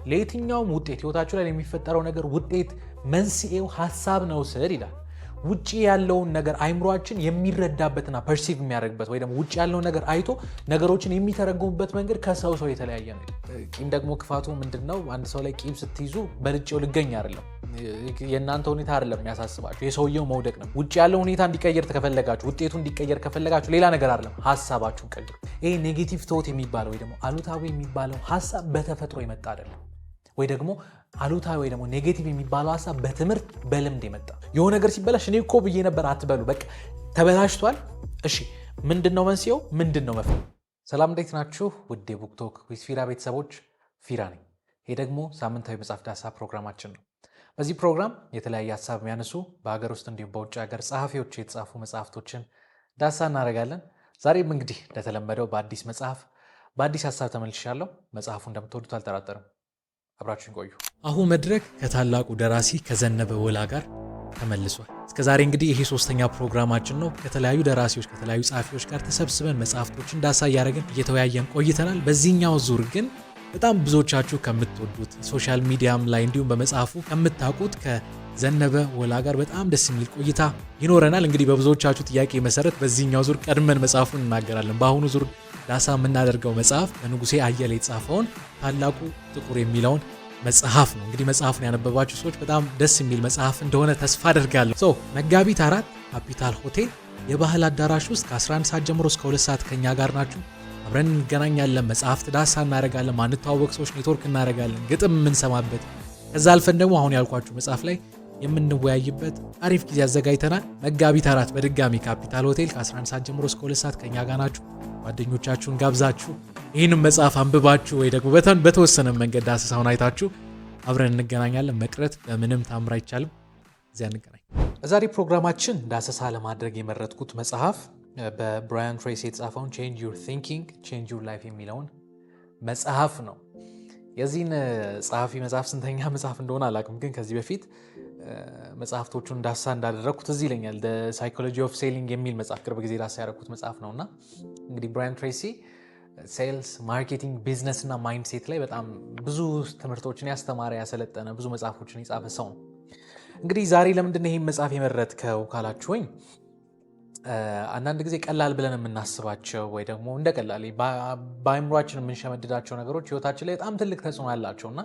ለየትኛውም ውጤት ህይወታችሁ ላይ የሚፈጠረው ነገር ውጤት መንስኤው ሐሳብ ነው ስል ይላል። ውጪ ያለውን ነገር አይምሮአችን የሚረዳበትና ፐርሲቭ የሚያደርግበት ወይ ደግሞ ውጪ ያለውን ነገር አይቶ ነገሮችን የሚተረጉሙበት መንገድ ከሰው ሰው የተለያየ ነው። ቂም ደግሞ ክፋቱ ምንድነው? አንድ ሰው ላይ ቂም ስትይዙ በልጬው ልገኝ አይደለም። የእናንተ ሁኔታ አይደለም የሚያሳስባችሁ፣ የሰውየው መውደቅ ነው። ውጪ ያለው ሁኔታ እንዲቀየር ከፈለጋችሁ፣ ውጤቱ እንዲቀየር ከፈለጋችሁ ሌላ ነገር አይደለም፣ ሐሳባችሁን ቀይሩ። ይሄ ኔጌቲቭ ቶት የሚባለው ወይ ደግሞ አሉታዊ የሚባለው ሐሳብ በተፈጥሮ የመጣ አይደለም። ወይ ደግሞ አሉታዊ ወይ ደግሞ ኔጌቲቭ የሚባለው ሐሳብ በትምህርት በልምድ የመጣ የሆነ ነገር ሲበላሽ እኔ እኮ ብዬ ነበር አትበሉ። በቃ ተበላሽቷል። እሺ ምንድነው መንስኤው? ምንድነው መፍትሄው? ሰላም እንዴት ናችሁ? ውድ የቡክቶክ ዊዝ ፊራ ቤተሰቦች፣ ፊራ ነኝ። ይሄ ደግሞ ሳምንታዊ መጽሐፍ ዳሰሳ ፕሮግራማችን ነው። በዚህ ፕሮግራም የተለያየ ሐሳብ የሚያነሱ በሀገር ውስጥ እንዲሁም በውጭ ሀገር ጸሐፊዎች የተጻፉ መጽሐፍቶችን ዳሰሳ እናደርጋለን። ዛሬም እንግዲህ እንደተለመደው በአዲስ መጽሐፍ በአዲስ ሐሳብ ተመልሻለሁ። መጽሐፉ እንደምትወዱት አልጠራጠርም። አብራችሁን ቆዩ። አሁን መድረክ ከታላቁ ደራሲ ከዘነበ ወላ ጋር ተመልሷል። እስከዛሬ እንግዲህ ይሄ ሶስተኛ ፕሮግራማችን ነው። ከተለያዩ ደራሲዎች ከተለያዩ ጸሐፊዎች ጋር ተሰብስበን መጽሐፍቶችን ዳሰሳ እያደረግን እየተወያየን ቆይተናል። በዚህኛው ዙር ግን በጣም ብዙዎቻችሁ ከምትወዱት ሶሻል ሚዲያም ላይ እንዲሁም በመጽሐፉ ከምታውቁት ከዘነበ ወላ ጋር በጣም ደስ የሚል ቆይታ ይኖረናል። እንግዲህ በብዙዎቻችሁ ጥያቄ መሰረት በዚህኛው ዙር ቀድመን መጽሐፉን እናገራለን። በአሁኑ ዙር ዳሰሳ የምናደርገው መጽሐፍ በንጉሴ አየለ የተጻፈውን ታላቁ ጥቁር የሚለውን መጽሐፍ ነው። እንግዲህ መጽሐፉን ያነበባችሁ ሰዎች በጣም ደስ የሚል መጽሐፍ እንደሆነ ተስፋ አደርጋለሁ። መጋቢት 4 ካፒታል ሆቴል የባህል አዳራሽ ውስጥ ከ11 ሰዓት ጀምሮ እስከ 2 ሰዓት ከኛ ጋር ናችሁ። አብረን እንገናኛለን። መጽሐፍት ዳሰሳ እናደርጋለን። ማንተዋወቅ ሰዎች ኔትወርክ እናደርጋለን። ግጥም የምንሰማበት፣ ከዛ አልፈን ደግሞ አሁን ያልኳችሁ መጽሐፍ ላይ የምንወያይበት አሪፍ ጊዜ አዘጋጅተናል። መጋቢት 4 በድጋሚ ካፒታል ሆቴል ከ11 ሰዓት ጀምሮ እስከ 2 ሰዓት ከኛ ጋር ናችሁ። ጓደኞቻችሁን ጋብዛችሁ ይህንም መጽሐፍ አንብባችሁ ወይ ደግሞ በተወሰነ መንገድ ዳሰሳውን አይታችሁ አብረን እንገናኛለን። መቅረት በምንም ታምር አይቻልም። እዚያ እንገናኝ። በዛሬ ፕሮግራማችን ዳሰሳ ለማድረግ የመረጥኩት መጽሐፍ በብራያን ትሬሲ የተጻፈውን ቼንጅ ዩር ቲንኪንግ ቼንጅ ዩር ላይፍ የሚለውን መጽሐፍ ነው። የዚህን ጸሐፊ መጽሐፍ ስንተኛ መጽሐፍ እንደሆነ አላውቅም፣ ግን ከዚህ በፊት መጽሐፍቶቹን ዳሰሳ እንዳደረግኩት እዚህ ይለኛል። ሳይኮሎጂ ኦፍ ሴሊንግ የሚል መጽሐፍ ቅርብ ጊዜ ዳሰሳ ያደረግኩት መጽሐፍ ነውና እንግዲህ ብራያን ትሬሲ ሴልስ፣ ማርኬቲንግ፣ ቢዝነስ እና ማይንድሴት ላይ በጣም ብዙ ትምህርቶችን ያስተማረ ያሰለጠነ ብዙ መጽሐፎችን የጻፈ ሰው ነው። እንግዲህ ዛሬ ለምንድነው ይህን መጽሐፍ የመረጥከው ካላችሁኝ፣ አንዳንድ ጊዜ ቀላል ብለን የምናስባቸው ወይ ደግሞ እንደ ቀላል በአይምሯችን የምንሸመድዳቸው ነገሮች ህይወታችን ላይ በጣም ትልቅ ተጽዕኖ ያላቸው እና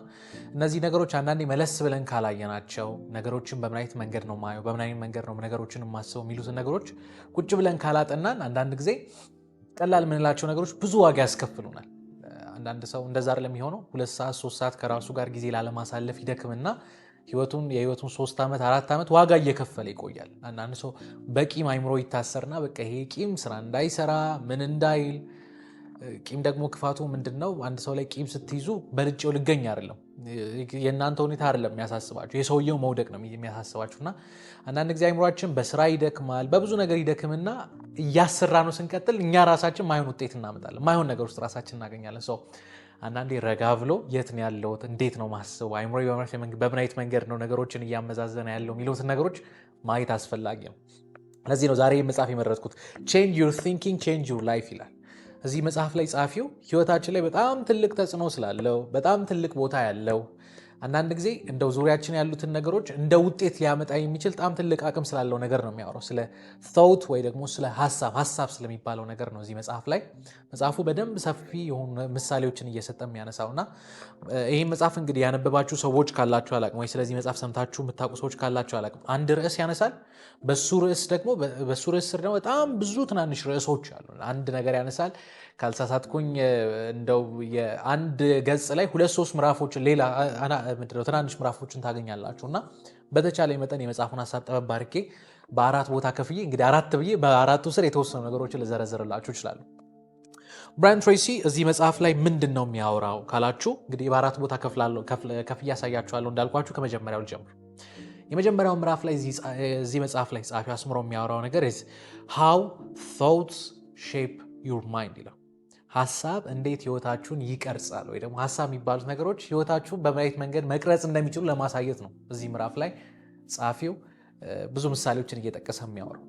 እነዚህ ነገሮች አንዳንዴ መለስ ብለን ካላየናቸው ነገሮችን በምን አይነት መንገድ ነው ማየው፣ በምን አይነት መንገድ ነው ነገሮችን የማስበው የሚሉትን ነገሮች ቁጭ ብለን ካላጠናን አንዳንድ ጊዜ ቀላል የምንላቸው ነገሮች ብዙ ዋጋ ያስከፍሉናል። አንዳንድ ሰው እንደዛ አይደለም የሚሆነው። 2 ሰዓት 3 ሰዓት ከራሱ ጋር ጊዜ ላለማሳለፍ ይደክምና የህይወቱን 3 ዓመት 4 ዓመት ዋጋ እየከፈለ ይቆያል። አንዳንድ ሰው በቂም አይምሮ ይታሰርና በቃ ይሄ ቂም ስራ እንዳይሰራ ምን እንዳይል። ቂም ደግሞ ክፋቱ ምንድነው? አንድ ሰው ላይ ቂም ስትይዙ በልጬው ልገኝ አይደለም፣ የእናንተ ሁኔታ አይደለም የሚያሳስባችሁ፣ የሰውየው መውደቅ ነው የሚያሳስባችሁና አንዳንድ ጊዜ አይምሯችን በስራ ይደክማል፣ በብዙ ነገር ይደክምና እያሰራ ነው ስንቀጥል እኛ ራሳችን ማይሆን ውጤት እናመጣለን፣ ማይሆን ነገር ውስጥ ራሳችን እናገኛለን። ሰው አንዳንዴ ረጋ ብሎ የት ነው ያለሁት፣ እንዴት ነው ማስበው፣ አይምሮ በምን አይነት መንገድ ነው ነገሮችን እያመዛዘነ ያለው የሚሉትን ነገሮች ማየት አስፈላጊ ነው። ለዚህ ነው ዛሬ መጽሐፍ የመረጥኩት። ቼንጅ ዩር ቲንኪንግ ቼንጅ ዩር ላይፍ ይላል። እዚህ መጽሐፍ ላይ ጸሐፊው ህይወታችን ላይ በጣም ትልቅ ተጽዕኖ ስላለው በጣም ትልቅ ቦታ ያለው አንዳንድ ጊዜ እንደው ዙሪያችን ያሉትን ነገሮች እንደ ውጤት ሊያመጣ የሚችል በጣም ትልቅ አቅም ስላለው ነገር ነው የሚያወራው። ስለ ቶት ወይ ደግሞ ስለ ሐሳብ ስለሚባለው ነገር ነው እዚህ መጽሐፍ ላይ። መጽሐፉ በደንብ ሰፊ የሆኑ ምሳሌዎችን እየሰጠ የሚያነሳውና ይህ መጽሐፍ እንግዲህ ያነበባችሁ ሰዎች ካላችሁ አላቅም፣ ወይ ስለዚህ መጽሐፍ ሰምታችሁ የምታውቁ ሰዎች ካላችሁ አላቅም። አንድ ርዕስ ያነሳል። በሱ ርዕስ ስር ደግሞ በጣም ብዙ ትናንሽ ርዕሶች አሉ። አንድ ነገር ያነሳል። ካልሳሳትኩኝ እንደው የአንድ ገጽ ላይ 2-3 ምዕራፎችን ሌላ ትናንሽ ምዕራፎችን ታገኛላችሁ እና በተቻለ መጠን የመጽሐፉን ሐሳብ ጠበብ አድርጌ በ4 ቦታ ከፍዬ እንግዲህ 4 ብዬ በ4ቱ ስር የተወሰኑ ነገሮችን ልዘረዝርላችሁ ይችላሉ። ብራያን ትሬሲ እዚህ መጽሐፍ ላይ ምንድን ነው የሚያወራው ካላችሁ እንግዲህ በ4 ቦታ ከፍዬ ያሳያችኋለሁ። እንዳልኳችሁ ከመጀመሪያው ልጀምር። የመጀመሪያው ምዕራፍ ላይ እዚህ መጽሐፍ ላይ ጸሐፊ አስምሮ የሚያወራው ነገር how thoughts shape your mind ይላል። ሐሳብ እንዴት ህይወታችሁን ይቀርጻል ወይ ደግሞ ሐሳብ የሚባሉት ነገሮች ህይወታችሁን በምን አይነት መንገድ መቅረጽ እንደሚችሉ ለማሳየት ነው እዚህ ምዕራፍ ላይ ጸሐፊው ብዙ ምሳሌዎችን እየጠቀሰ የሚያወራው።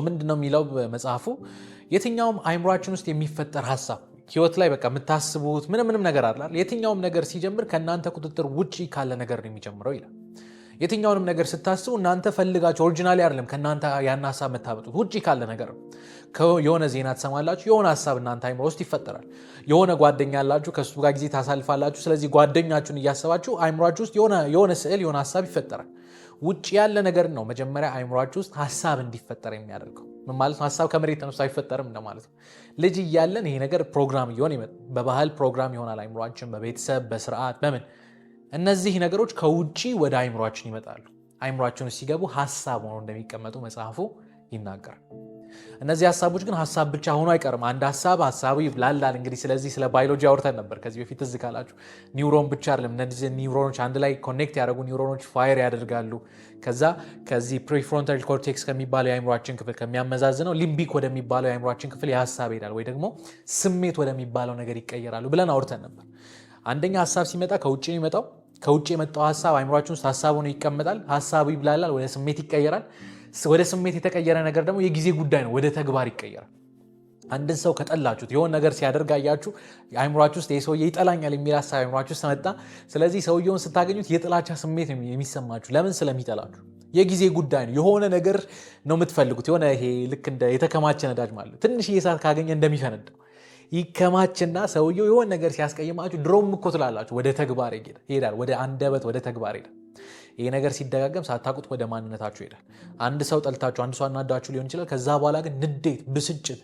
ምንድነው የሚለው መጽሐፉ? የትኛውም አይምሯችን ውስጥ የሚፈጠር ሐሳብ ህይወት ላይ በቃ የምታስቡት ምንም ነገር አይደል የትኛውም ነገር ሲጀምር ከናንተ ቁጥጥር ውጪ ካለ ነገር ነው የሚጀምረው ይላል የትኛውንም ነገር ስታስቡ እናንተ ፈልጋችሁ ኦሪጂናሊ አይደለም ከናንተ ያን ሐሳብ መታመጡት ውጪ ካለ ነገር የሆነ ዜና ተሰማላችሁ የሆነ ሐሳብ እናንተ አይምሮ ውስጥ ይፈጠራል የሆነ ጓደኛ ያላችሁ ከሱ ጋር ጊዜ ታሳልፋላችሁ ስለዚህ ጓደኛችሁን እያሰባችሁ አይምሮአችሁ ውስጥ የሆነ ስዕል የሆነ ሐሳብ ይፈጠራል ውጪ ያለ ነገር ነው መጀመሪያ አይምሮአችሁ ውስጥ ሐሳብ እንዲፈጠር የሚያደርገው ምን ማለት ነው ሐሳብ ከመሬት ተነስቶ አይፈጠርም እንደማለት ነው ልጅ እያለን ይሄ ነገር ፕሮግራም ይሆን በባህል ፕሮግራም ይሆናል አይምሮአችን በቤተሰብ በስርዓት በምን እነዚህ ነገሮች ከውጪ ወደ አይምሮአችን ይመጣሉ አይምሮአችን ሲገቡ ሐሳብ ሆኖ እንደሚቀመጡ መጽሐፉ ይናገራል እነዚህ ሐሳቦች ግን ሐሳብ ብቻ ሆኖ አይቀርም አንድ ሐሳቡ ይብላላል እንግዲህ ስለዚህ ስለ ባዮሎጂ አውርተን ነበር ከዚህ በፊት እዚህ ካላችሁ ኒውሮን ብቻ አይደለም እነዚህ ኒውሮኖች አንድ ላይ ኮኔክት ያደርጉ ኒውሮኖች ፋየር ያደርጋሉ ከዚህ ፕሪፍሮንታል ኮርቴክስ ከሚባለው የአይምሮአችን ክፍል ከሚያመዛዝነው ሊምቢክ ወደሚባለው የአይምሮአችን ክፍል የሐሳብ ይሄዳል ወይ ደግሞ ስሜት ወደሚባለው ነገር ይቀየራሉ ብለን አውርተን ነበር አንደኛ ሐሳብ ሲመጣ ከውጪ ነው የሚመጣው ከውጪ የመጣው ሐሳብ አይምሮአችን ውስጥ ሐሳብ ሆኖ ይቀመጣል ሐሳቡ ይብላላል ወደ ስሜት ይቀየራል ወደ ስሜት የተቀየረ ነገር ደግሞ የጊዜ ጉዳይ ነው ወደ ተግባር ይቀየራል አንድን ሰው ከጠላችሁት የሆነ ነገር ሲያደርግ አያችሁ አይምሮአችሁ ውስጥ የሰውዬ ይጠላኛል የሚል ሐሳብ አይምሮአችሁ ውስጥ መጣ ስለዚህ ሰውየውን ስታገኙት የጥላቻ ስሜት የሚሰማችሁ ለምን ስለሚጠላችሁ የጊዜ ጉዳይ ነው የሆነ ነገር ነው የምትፈልጉት የሆነ ይሄ ልክ እንደ የተከማቸ ነዳጅ ማለት ትንሽ እሳት ካገኘ እንደሚፈነዳው ይከማችና ሰውየው የሆነ ነገር ሲያስቀይማችሁ ድሮም እኮ ትላላችሁ ወደ ተግባር ይሄዳል ወደ አንደበት ወደ ተግባር ይሄዳል ይሄ ነገር ሲደጋገም ሳታውቁት ወደ ማንነታችሁ ይሄዳል አንድ ሰው ጠልታችሁ አንድ ሰው አናዳችሁ ሊሆን ይችላል ከዛ በኋላ ግን ንዴት ብስጭት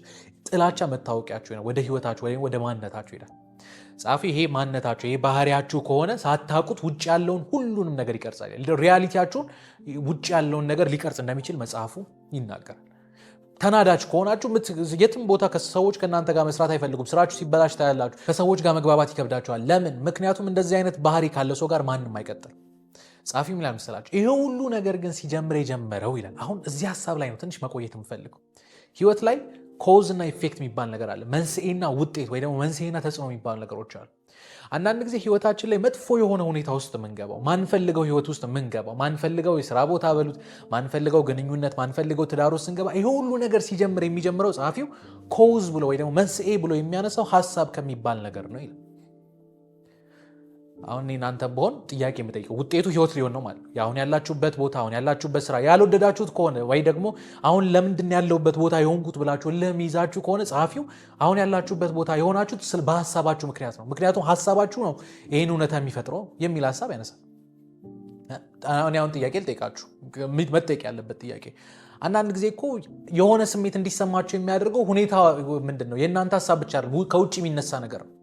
ጥላቻ መታወቂያችሁ ነው ወደ ህይወታችሁ ወደ ማንነታችሁ ይሄዳል ጻፊ ይሄ ማንነታችሁ ይሄ ባህሪያችሁ ከሆነ ሳታውቁት ውጭ ያለውን ሁሉንም ነገር ይቀርጻል ሪያሊቲያችሁን ውጭ ያለውን ነገር ሊቀርጽ እንደሚችል መጽሐፉ ይናገራል ተናዳጅ ከሆናችሁ የትም ቦታ ከሰዎች ከናንተ ጋር መስራት አይፈልጉም ስራችሁ ሲበላሽ ታያላችሁ ከሰዎች ጋር መግባባት ይከብዳችኋል ለምን ምክንያቱም እንደዚህ አይነት ባህሪ ካለ ሰው ጋር ማንንም አይቀጥል ጻፊ ምን መሰላችሁ ይሄ ሁሉ ነገር ግን ሲጀምር የጀመረው ይላል አሁን እዚህ ሐሳብ ላይ ነው ትንሽ መቆየት የምፈልገው ህይወት ላይ ኮዝ እና ኢፌክት የሚባል ነገር አለ መንስኤና ውጤት ወይ ደግሞ መንስኤና ተጽዕኖ የሚባሉ ነገሮች አሉ አንዳንድ ጊዜ ህይወታችን ላይ መጥፎ የሆነ ሁኔታ ውስጥ ምንገባው ማንፈልገው ህይወት ውስጥ ምንገባው ማንፈልገው የሥራ ቦታ በሉት ማንፈልገው ግንኙነት ማንፈልገው ትዳር ውስጥ ስንገባ ይሄ ሁሉ ነገር ሲጀምር የሚጀምረው ጻፊው ኮዝ ብሎ ወይ ደግሞ መንስኤ ብሎ የሚያነሳው ሐሳብ ከሚባል ነገር ነው ይላል አሁን እናንተ በሆን ጥያቄ የምጠይቀው ውጤቱ ህይወት ሊሆን ነው ማለት አሁን ያላችሁበት ቦታ አሁን ያላችሁበት ስራ ያልወደዳችሁት ከሆነ ወይ ደግሞ አሁን ለምንድን ያለውበት ቦታ የሆንኩት ብላችሁ ለሚይዛችሁ ከሆነ ጻፊው አሁን ያላችሁበት ቦታ የሆናችሁት በሐሳባችሁ ምክንያት ነው ምክንያቱም ሐሳባችሁ ነው ይሄን እውነታ የሚፈጥረው የሚል ሐሳብ ያነሳል አሁን ጥያቄ ልጠይቃችሁ መጠየቅ ያለበት ጥያቄ አንዳንድ ጊዜ እኮ የሆነ ስሜት እንዲሰማችሁ የሚያደርገው ሁኔታ ምንድነው የእናንተ ሐሳብ ብቻ አይደለም ከውጭ የሚነሳ ነገር ነው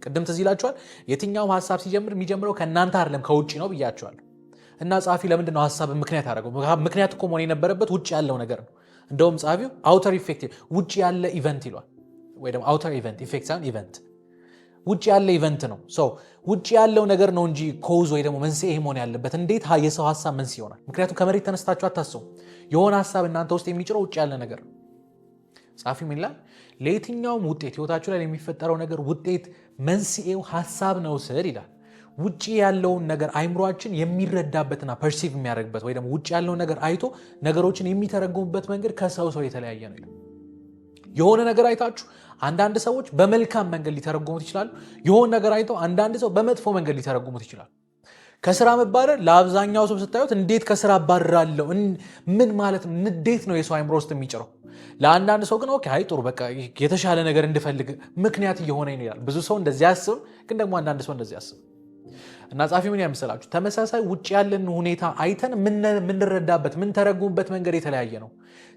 ቅድም ትዝ ይላችኋል የትኛውም ሐሳብ ሲጀምር የሚጀምረው ከእናንተ አይደለም ከውጭ ነው ብያችኋለሁ እና ጻፊ ለምንድን ነው ሐሳብ ምክንያት ያደረገው ምክንያት እኮ መሆን የነበረበት ውጭ ያለው ነገር ነው እንደውም ጻፊው አውተር ኢፌክት ውጭ ያለ ኢቨንት ይሏል ወይ ደግሞ አውተር ኢቨንት ኢፌክት ሳይሆን ኢቨንት ውጭ ያለ ኢቨንት ነው ውጭ ያለው ነገር ነው እንጂ ኮዝ ወይ ደግሞ መንስኤ መሆን ያለበት እንዴት የሰው ሐሳብ መንስኤ ይሆናል ምክንያቱም ከመሬት ተነስታችሁ አታስቡ የሆነ ሐሳብ እናንተ ውስጥ የሚጭረው ውጭ ያለ ነገር ነው ጻፊ ምን ይላል ለየትኛውም ውጤት ህይወታችሁ ላይ የሚፈጠረው ነገር ውጤት መንስኤው ሐሳብ ነው ስር ይላል ውጪ ያለውን ነገር አይምሮአችን የሚረዳበትና ፐርሲቭ የሚያደርግበት ወይ ደግሞ ውጪ ያለውን ነገር አይቶ ነገሮችን የሚተረጉሙበት መንገድ ከሰው የተለያየ ነው ይላል የሆነ ነገር አይታችሁ አንዳንድ ሰዎች በመልካም መንገድ ሊተረጉሙት ይችላሉ የሆነ ነገር አይተው አንዳንድ ሰው በመጥፎ መንገድ ሊተረጉሙት ይችላሉ ከስራ መባረር ለአብዛኛው ሰው ስታዩት እንዴት ከስራ አባረራለሁ ምን ማለት እንዴት ነው የሰው አይምሮ ውስጥ የሚጭረው ለአንዳንድ ሰው ግን ኦኬ አይ ጥሩ በቃ የተሻለ ነገር እንድፈልግ ምክንያት እየሆነ ይላል ብዙ ሰው እንደዚህ ያስብ ግን ደግሞ አንዳንድ ሰው እንደዚህ ያስብ እና ጻፊ ምን ያመሰላችሁ ተመሳሳይ ውጭ ያለን ሁኔታ አይተን ምንረዳበት ምን ተረጉምበት መንገድ የተለያየ ነው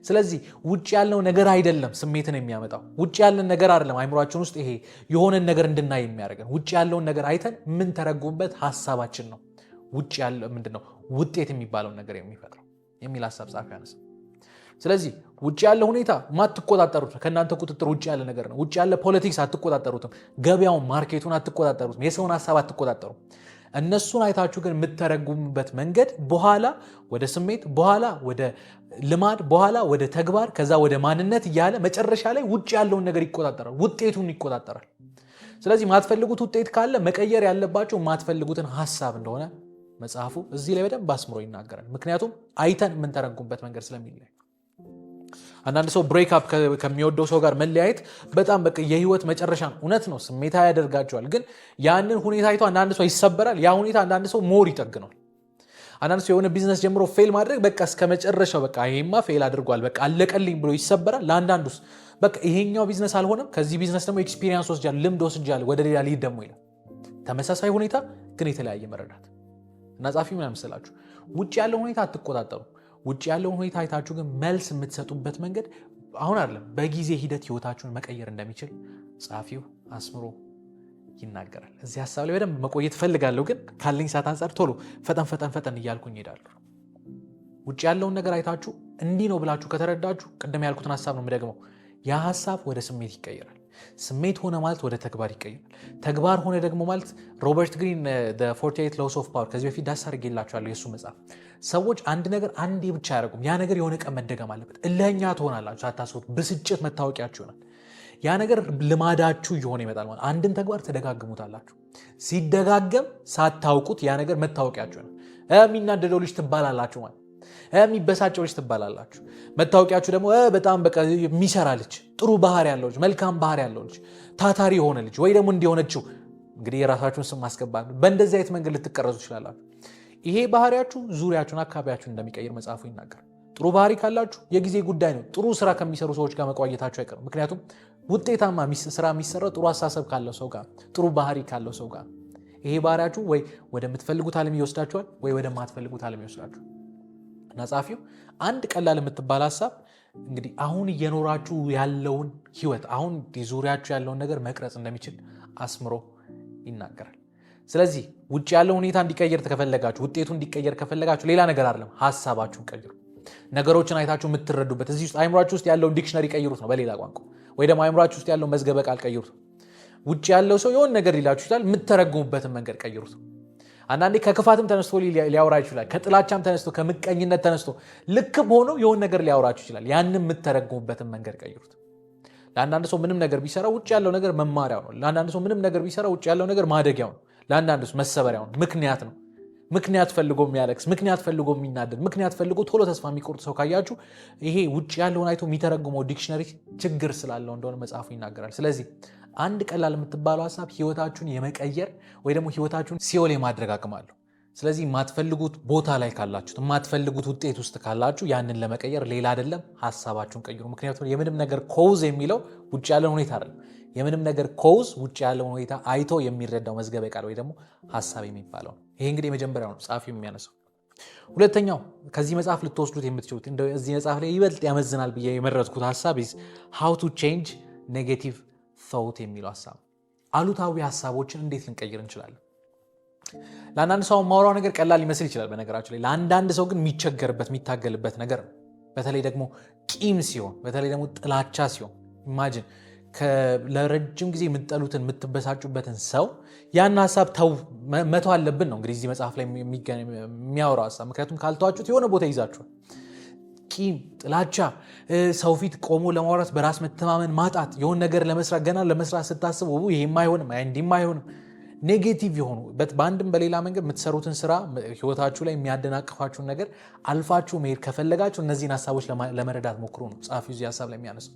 ስለዚህ ውጭ ያለው ነገር አይደለም ስሜትን የሚያመጣው ውጭ ያለን ነገር አይደለም አይምሮአችን ውስጥ ይሄ የሆነ ነገር እንድናይ የሚያደርገን ውጭ ያለውን ነገር አይተን ምን ተረጉምበት ሐሳባችን ነው ውጭ ያለው ምንድነው ውጤት የሚባለው ነገር የሚፈጥረው የሚል ሐሳብ ጻፊ ያነሳ ስለዚህ ውጭ ያለ ሁኔታ ማትቆጣጠሩት ከናንተ ቁጥጥር ውጭ ያለ ነገር ነው ውጭ ያለ ፖለቲክስ አትቆጣጠሩትም ገበያውን ማርኬቱን አትቆጣጠሩትም የሰውን ሐሳብ አትቆጣጠሩም እነሱን አይታችሁ ግን የምትተረጉሙበት መንገድ በኋላ ወደ ስሜት በኋላ ወደ ልማድ በኋላ ወደ ተግባር ከዛ ወደ ማንነት እያለ መጨረሻ ላይ ውጭ ያለውን ነገር ይቆጣጠራል ውጤቱን ይቆጣጠራል ስለዚህ ማትፈልጉት ውጤት ካለ መቀየር ያለባችሁ ማትፈልጉትን ሐሳብ እንደሆነ መጽሐፉ እዚህ ላይ በደንብ አስምሮ ይናገራል ምክንያቱም አይተን የምንተረጉምበት መንገድ ስለሚለያይ አንዳንድ ሰው ብሬክ አፕ ከሚወደው ሰው ጋር መለያየት በጣም በቃ የህይወት መጨረሻ ነው። እውነት ነው፣ ስሜታዊ ያደርጋቸዋል። ግን ያንን ሁኔታ አይቶ አንዳንድ ሰው ይሰበራል። ያ ሁኔታ አንዳንድ ሰው ሞር ይጠግነዋል። አንዳንድ ሰው የሆነ ቢዝነስ ጀምሮ ፌል ማድረግ በቃ እስከ መጨረሻው በቃ ይሄማ ፌል አድርጓል በቃ አለቀልኝ ብሎ ይሰበራል። ለአንዳንዱስ በቃ ይሄኛው ቢዝነስ አልሆነም፣ ከዚህ ቢዝነስ ደግሞ ኤክስፒሪየንስ ወስጃለሁ፣ ልምድ ወስጃለሁ፣ ወደ ሌላ ሊድ ደግሞ ይላል። ተመሳሳይ ሁኔታ ግን የተለያየ መረዳት እና ጻፊ ምን መሰላችሁ፣ ውጭ ያለው ሁኔታ አትቆጣጠሩ። ውጭ ያለውን ሁኔታ አይታችሁ ግን መልስ የምትሰጡበት መንገድ አሁን አይደለም በጊዜ ሂደት ህይወታችሁን መቀየር እንደሚችል ጻፊው አስምሮ ይናገራል። እዚህ ሀሳብ ላይ በደንብ መቆየት ፈልጋለሁ፣ ግን ካለኝ ሰዓት አንጻር ቶሎ ፈጠን እያልኩኝ እሄዳለሁ። ውጭ ያለውን ነገር አይታችሁ እንዲህ ነው ብላችሁ ከተረዳችሁ ቅድም ያልኩትን ሀሳብ ነው የምደግመው። ያ ሀሳብ ወደ ስሜት ይቀየራል። ስሜት ሆነ ማለት ወደ ተግባር ይቀየራል። ተግባር ሆነ ደግሞ ማለት ሮበርት ግሪን the 48 laws of power ከዚህ በፊት ዳስ አድርጌላችኋለሁ የሱ መጽሐፍ። ሰዎች አንድ ነገር አንዴ ብቻ አያደርጉም። ያ ነገር የሆነ ቀን መደገም አለበት። እልህኛ ትሆናላችሁ ሳታስቡት። ብስጭት መታወቂያችሁ ይሆናል። ያ ነገር ልማዳችሁ እየሆነ ይመጣል ማለት አንድን ተግባር ተደጋግሙታላችሁ። ሲደጋገም ሳታውቁት ያ ነገር መታወቂያችሁ ይሆናል። የሚናደደው ልጅ ትባላላችሁ ማለት የሚበሳጨው ልጅ ትባላላችሁ። መታወቂያችሁ ደግሞ በጣም በቃ የሚሰራ ልጅ፣ ጥሩ ባህሪ ያለው ልጅ፣ መልካም ባህሪ ያለው ልጅ፣ ታታሪ የሆነ ልጅ ወይ ደግሞ እንዲሆነችው እንግዲህ የራሳችሁን ስም ማስገባት ነው። በእንደዚህ አይነት መንገድ ልትቀረጹ ትችላላችሁ። ይሄ ባህሪያችሁ ዙሪያችሁን አካባቢያችሁን እንደሚቀይር መጽሐፉ ይናገራል። ጥሩ ባህሪ ካላችሁ የጊዜ ጉዳይ ነው። ጥሩ ስራ ከሚሰሩ ሰዎች ጋር መቆየታችሁ አይቀርም። ምክንያቱም ውጤታማ ስራ የሚሰራው ጥሩ አስተሳሰብ ካለው ሰው ጋር፣ ጥሩ ባህሪ ካለው ሰው ጋር። ይሄ ባህሪያችሁ ወይ ወደምትፈልጉት ዓለም ይወስዳችኋል ወይ ወደማትፈልጉት ዓለም ይወስዳችኋል። እና ጻፊው አንድ ቀላል የምትባል ሀሳብ እንግዲህ አሁን እየኖራችሁ ያለውን ህይወት አሁን ዙሪያችሁ ያለውን ነገር መቅረጽ እንደሚችል አስምሮ ይናገራል። ስለዚህ ውጭ ያለው ሁኔታ እንዲቀየር ከፈለጋችሁ፣ ውጤቱ እንዲቀየር ከፈለጋችሁ ሌላ ነገር አይደለም፣ ሀሳባችሁን ቀይሩ። ነገሮችን አይታችሁ የምትረዱበት እዚህ ውስጥ አይምሯችሁ ውስጥ ያለውን ዲክሽነሪ ቀይሩት ነው በሌላ ቋንቋ፣ ወይ ደግሞ አይምሯችሁ ውስጥ ያለውን መዝገበ ቃል ቀይሩት። ውጭ ያለው ሰው የሆነ ነገር ሊላችሁ ይችላል፣ የምትተረጉሙበትን መንገድ ቀይሩት። አንዳንዴ ከክፋትም ተነስቶ ሊያወራ ይችላል። ከጥላቻም ተነስቶ ከምቀኝነት ተነስቶ ልክም ሆኖ የሆነ ነገር ሊያወራችሁ ይችላል። ያንን የምትተረጉሙበትን መንገድ ቀይሩት። ለአንዳንድ ሰው ምንም ነገር ቢሰራ ውጭ ያለው ነገር መማሪያው ነው። ለአንዳንድ ሰው ምንም ነገር ቢሰራ ውጭ ያለው ነገር ማደጊያው ነው። ለአንዳንድ ሰው መሰበሪያው ነው፣ ምክንያት ነው። ምክንያት ፈልጎ የሚያለቅስ፣ ምክንያት ፈልጎ የሚናደድ፣ ምክንያት ፈልጎ ቶሎ ተስፋ የሚቆርጥ ሰው ካያችሁ ይሄ ውጭ ያለውን አይቶ የሚተረጉመው ዲክሽነሪ ችግር ስላለው እንደሆነ መጽሐፉ ይናገራል። ስለዚህ አንድ ቀላል የምትባለው ሀሳብ ህይወታችሁን የመቀየር ወይ ደግሞ ህይወታችሁን ሲኦል የማድረግ አቅም አለው። ስለዚህ የማትፈልጉት ቦታ ላይ ካላችሁት፣ የማትፈልጉት ውጤት ውስጥ ካላችሁ ያንን ለመቀየር ሌላ አይደለም ሀሳባችሁን ቀይሩ። ምክንያቱም የምንም ነገር ኮዝ የሚለው ውጭ ያለውን ሁኔታ አይደለም። የምንም ነገር ኮዝ ውጭ ያለውን ሁኔታ አይቶ የሚረዳው መዝገበ ቃል ወይ ደግሞ ሀሳብ የሚባለው ነው። ይሄ እንግዲህ የመጀመሪያው ነው ጸሐፊው የሚያነሳው። ሁለተኛው ከዚህ መጽሐፍ ልትወስዱት የምትችሉት እዚህ መጽሐፍ ላይ ይበልጥ ያመዝናል ብዬ የመረጥኩት ሀሳብ how to change negative thought የሚለው ሀሳብ። አሉታዊ ሀሳቦችን እንዴት ልንቀይር እንችላለን? ለአንዳንድ ሰው ማውራው ነገር ቀላል ሊመስል ይችላል። በነገራችን ላይ ለአንዳንድ ሰው ግን የሚቸገርበት የሚታገልበት ነገር ነው። በተለይ ደግሞ ቂም ሲሆን፣ በተለይ ደግሞ ጥላቻ ሲሆን ኢማጂን ለረጅም ጊዜ የምትጠሉትን የምትበሳጩበትን ሰው ያን ሀሳብ መተው አለብን ነው እንግዲህ እዚህ መጽሐፍ ላይ የሚያወራው ሀሳብ። ምክንያቱም ካልተዋችሁት የሆነ ቦታ ይዛችኋል። ቂም፣ ጥላቻ፣ ሰው ፊት ቆሞ ለማውራት በራስ መተማመን ማጣት፣ የሆነ ነገር ለመስራት ገና ለመስራት ስታስቡ ይሄም አይሆንም እንዲህም አይሆንም ኔጌቲቭ የሆኑ በአንድም በሌላ መንገድ የምትሰሩትን ስራ ህይወታችሁ ላይ የሚያደናቅፋችሁን ነገር አልፋችሁ መሄድ ከፈለጋችሁ እነዚህን ሀሳቦች ለመረዳት ሞክሩ ነው ጸሐፊው እዚህ ሀሳብ ላይ የሚያነሳው።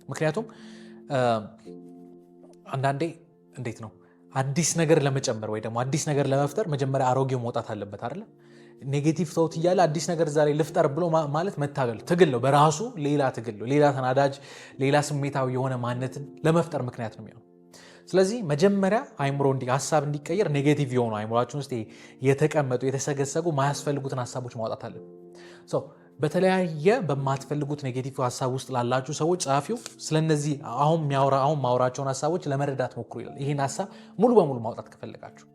ምክንያቱም አንዳንዴ እንዴት ነው አዲስ ነገር ለመጨመር ወይ ደግሞ አዲስ ነገር ለመፍጠር መጀመሪያ አሮጌው መውጣት አለበት አይደለ? ኔጌቲቭ ቶት እያለ አዲስ ነገር ዛሬ ልፍጠር ብሎ ማለት መታገል ትግል ነው በራሱ ሌላ ትግል ነው። ሌላ ተናዳጅ፣ ሌላ ስሜታዊ የሆነ ማንነትን ለመፍጠር ምክንያት ነው የሚሆነው። ስለዚህ መጀመሪያ አይምሮ ሀሳብ እንዲቀየር ኔጌቲቭ የሆኑ አይምሮአችን ውስጥ የተቀመጡ የተሰገሰጉ ማያስፈልጉትን ሀሳቦች ማውጣት አለብን። በተለያየ በማትፈልጉት ኔጌቲቭ ሀሳብ ውስጥ ላላችሁ ሰዎች ጸሐፊው ስለነዚህ አሁን ማውራቸውን ሀሳቦች ለመረዳት ሞክሩ ይላል። ይህን ሀሳብ ሙሉ በሙሉ ማውጣት ከፈለጋችሁ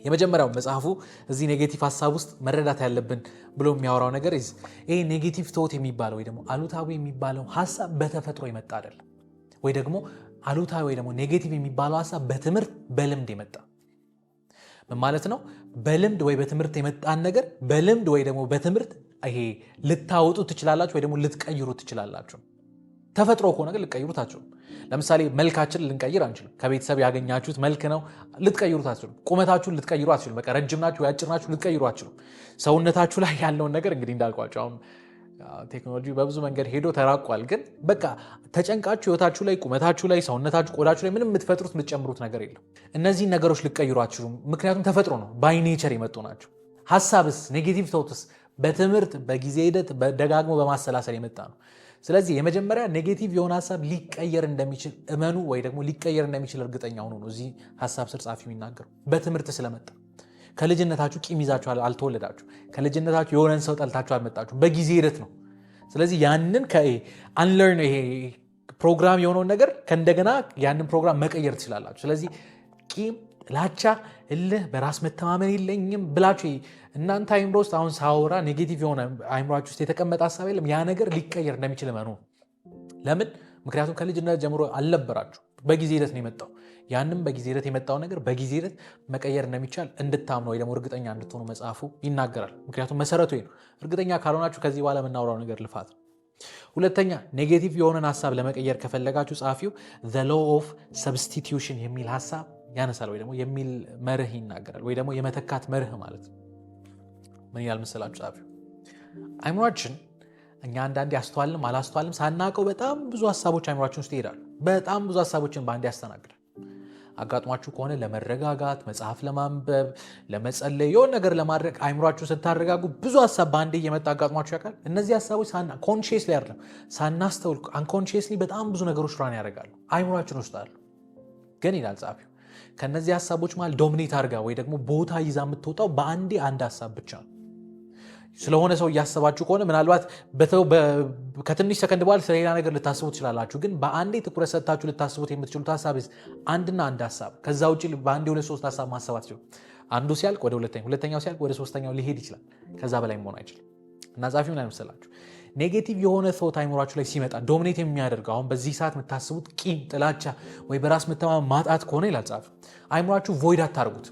የመጀመሪያው መጽሐፉ እዚህ ኔጌቲቭ ሀሳብ ውስጥ መረዳት ያለብን ብሎ የሚያወራው ነገር ይሄ ኔጌቲቭ ቶት የሚባለው ወይ ደግሞ አሉታዊ የሚባለው ሀሳብ በተፈጥሮ የመጣ አይደለም። ወይ ደግሞ አሉታዊ ወይ ደግሞ ኔጌቲቭ የሚባለው ሀሳብ በትምህርት በልምድ የመጣ ማለት ነው። በልምድ ወይ በትምህርት የመጣን ነገር በልምድ ወይ ደግሞ በትምህርት ይሄ ልታወጡ ትችላላችሁ ወይ ደግሞ ልትቀይሩ ትችላላችሁ። ተፈጥሮ ከሆነ ግን ልትቀይሩት አትችሉም። ለምሳሌ መልካችን ልንቀይር አንችልም። ከቤተሰብ ያገኛችሁት መልክ ነው፣ ልትቀይሩት አትችሉም። ቁመታችሁን ልትቀይሩ አትችሉም። በቃ ረጅም ናችሁ ያጭር ናችሁ ልትቀይሩ አትችሉም። ሰውነታችሁ ላይ ያለውን ነገር እንግዲህ እንዳልኳችሁ አሁን ቴክኖሎጂ በብዙ መንገድ ሄዶ ተራቋል። ግን በቃ ተጨንቃችሁ ህይወታችሁ ላይ ቁመታችሁ ላይ ሰውነታችሁ ቆዳችሁ ላይ ምንም የምትፈጥሩት የምትጨምሩት ነገር የለም። እነዚህ ነገሮች ልቀይሩ አትችሉም። ምክንያቱም ተፈጥሮ ነው፣ ባይ ኔቸር የመጡ ናቸው። ሐሳብስ ኔጌቲቭ ቶትስ በትምህርት በጊዜ ሂደት ደጋግሞ በማሰላሰል የመጣ ነው። ስለዚህ የመጀመሪያ ኔጌቲቭ የሆነ ሐሳብ ሊቀየር እንደሚችል እመኑ፣ ወይ ደግሞ ሊቀየር እንደሚችል እርግጠኛ ሆኑ ነው እዚህ ሐሳብ ስር ጻፊው የሚናገረው። በትምህርት ስለመጣ ከልጅነታችሁ ቂም ይዛችሁ አልተወለዳችሁ። ከልጅነታችሁ የሆነን ሰው ጠልታችሁ አልመጣችሁ። በጊዜ ሂደት ነው። ስለዚህ ያንን አንለርን ይሄ ፕሮግራም የሆነውን ነገር ከእንደገና ያንን ፕሮግራም መቀየር ትችላላችሁ። ስለዚህ ቂም፣ ጥላቻ፣ እልህ፣ በራስ መተማመን የለኝም ብላችሁ እናንተ አይምሮ ውስጥ አሁን ሳወራ ኔጌቲቭ የሆነ አይምሮአችሁ ውስጥ የተቀመጠ ሐሳብ የለም። ያ ነገር ሊቀየር እንደሚችል መኑ። ለምን? ምክንያቱም ከልጅነት ጀምሮ አልነበራችሁ። በጊዜ ሂደት ነው የመጣው። ያንም በጊዜ ሂደት የመጣው ነገር በጊዜ ሂደት መቀየር እንደሚቻል እንድታምኑ ወይ ደግሞ እርግጠኛ እንድትሆኑ መጽሐፉ ይናገራል። ምክንያቱም መሰረቱ ይሄ ነው። እርግጠኛ ካልሆናችሁ ከዚህ በኋላ የምናወራው ነገር ልፋት ነው። ሁለተኛ ኔጌቲቭ የሆነን ሐሳብ ለመቀየር ከፈለጋችሁ ጸሐፊው the law of substitution የሚል ሐሳብ ያነሳል፣ ወይ ደግሞ የሚል መርህ ይናገራል፣ ወይ ደግሞ የመተካት መርህ ማለት ነው። ምን ያህል መሰላችሁ ጸሐፊው? አይምሯችን እኛ አንዳንዴ አስተዋልንም አላስተዋልንም ሳናቀው በጣም ብዙ ሐሳቦች አይምሯችን ውስጥ ይሄዳሉ። በጣም ብዙ ሐሳቦችን በአንድ ያስተናግዳል። አጋጥሟችሁ ከሆነ ለመረጋጋት፣ መጽሐፍ ለማንበብ፣ ለመጸለይ፣ የሆነ ነገር ለማድረግ አይምሯችሁ ስታረጋጉ ብዙ ሐሳብ በአንዴ እየመጣ አጋጥሟችሁ ያውቃል? እነዚህ ሐሳቦች ኮንሺየስሊ አይደለም ሳናስተውል አንኮንሺየስሊ በጣም ብዙ ነገሮች ራን ያደርጋሉ፣ አይምሯችን ውስጥ አሉ። ግን ይላል ጸሐፊው ከነዚህ ሐሳቦች ማለት ዶሚኔት አድርጋ ወይ ደግሞ ቦታ ይዛ የምትወጣው በአንዴ አንድ ሐሳብ ብቻ ነው። ስለሆነ ሰው እያሰባችሁ ከሆነ ምናልባት ከትንሽ ሰከንድ በኋላ ስለሌላ ነገር ልታስቡ ትችላላችሁ። ግን በአንዴ ትኩረት ሰጥታችሁ ልታስቡት የምትችሉት ሐሳብ አንድና አንድ ሐሳብ። ከዛ ውጭ በአንዴ 2-3 ሐሳብ ማሰብ አትችሉ። አንዱ ሲያልቅ ወደ ሁለተኛው ሲያልቅ ወደ ሶስተኛው ሊሄድ ይችላል። ከዛ በላይ መሆን አይችልም። እና ጻፊው ምን አይመስላችሁ? ኔጌቲቭ የሆነ ቶት አይምሯችሁ ላይ ሲመጣ ዶሚኔት የሚያደርገው አሁን በዚህ ሰዓት የምታስቡት ቂም፣ ጥላቻ ወይ በራስ መተማመን ማጣት ከሆነ ይላል ጻፊው አይምሯችሁ ቮይድ አታርጉት፣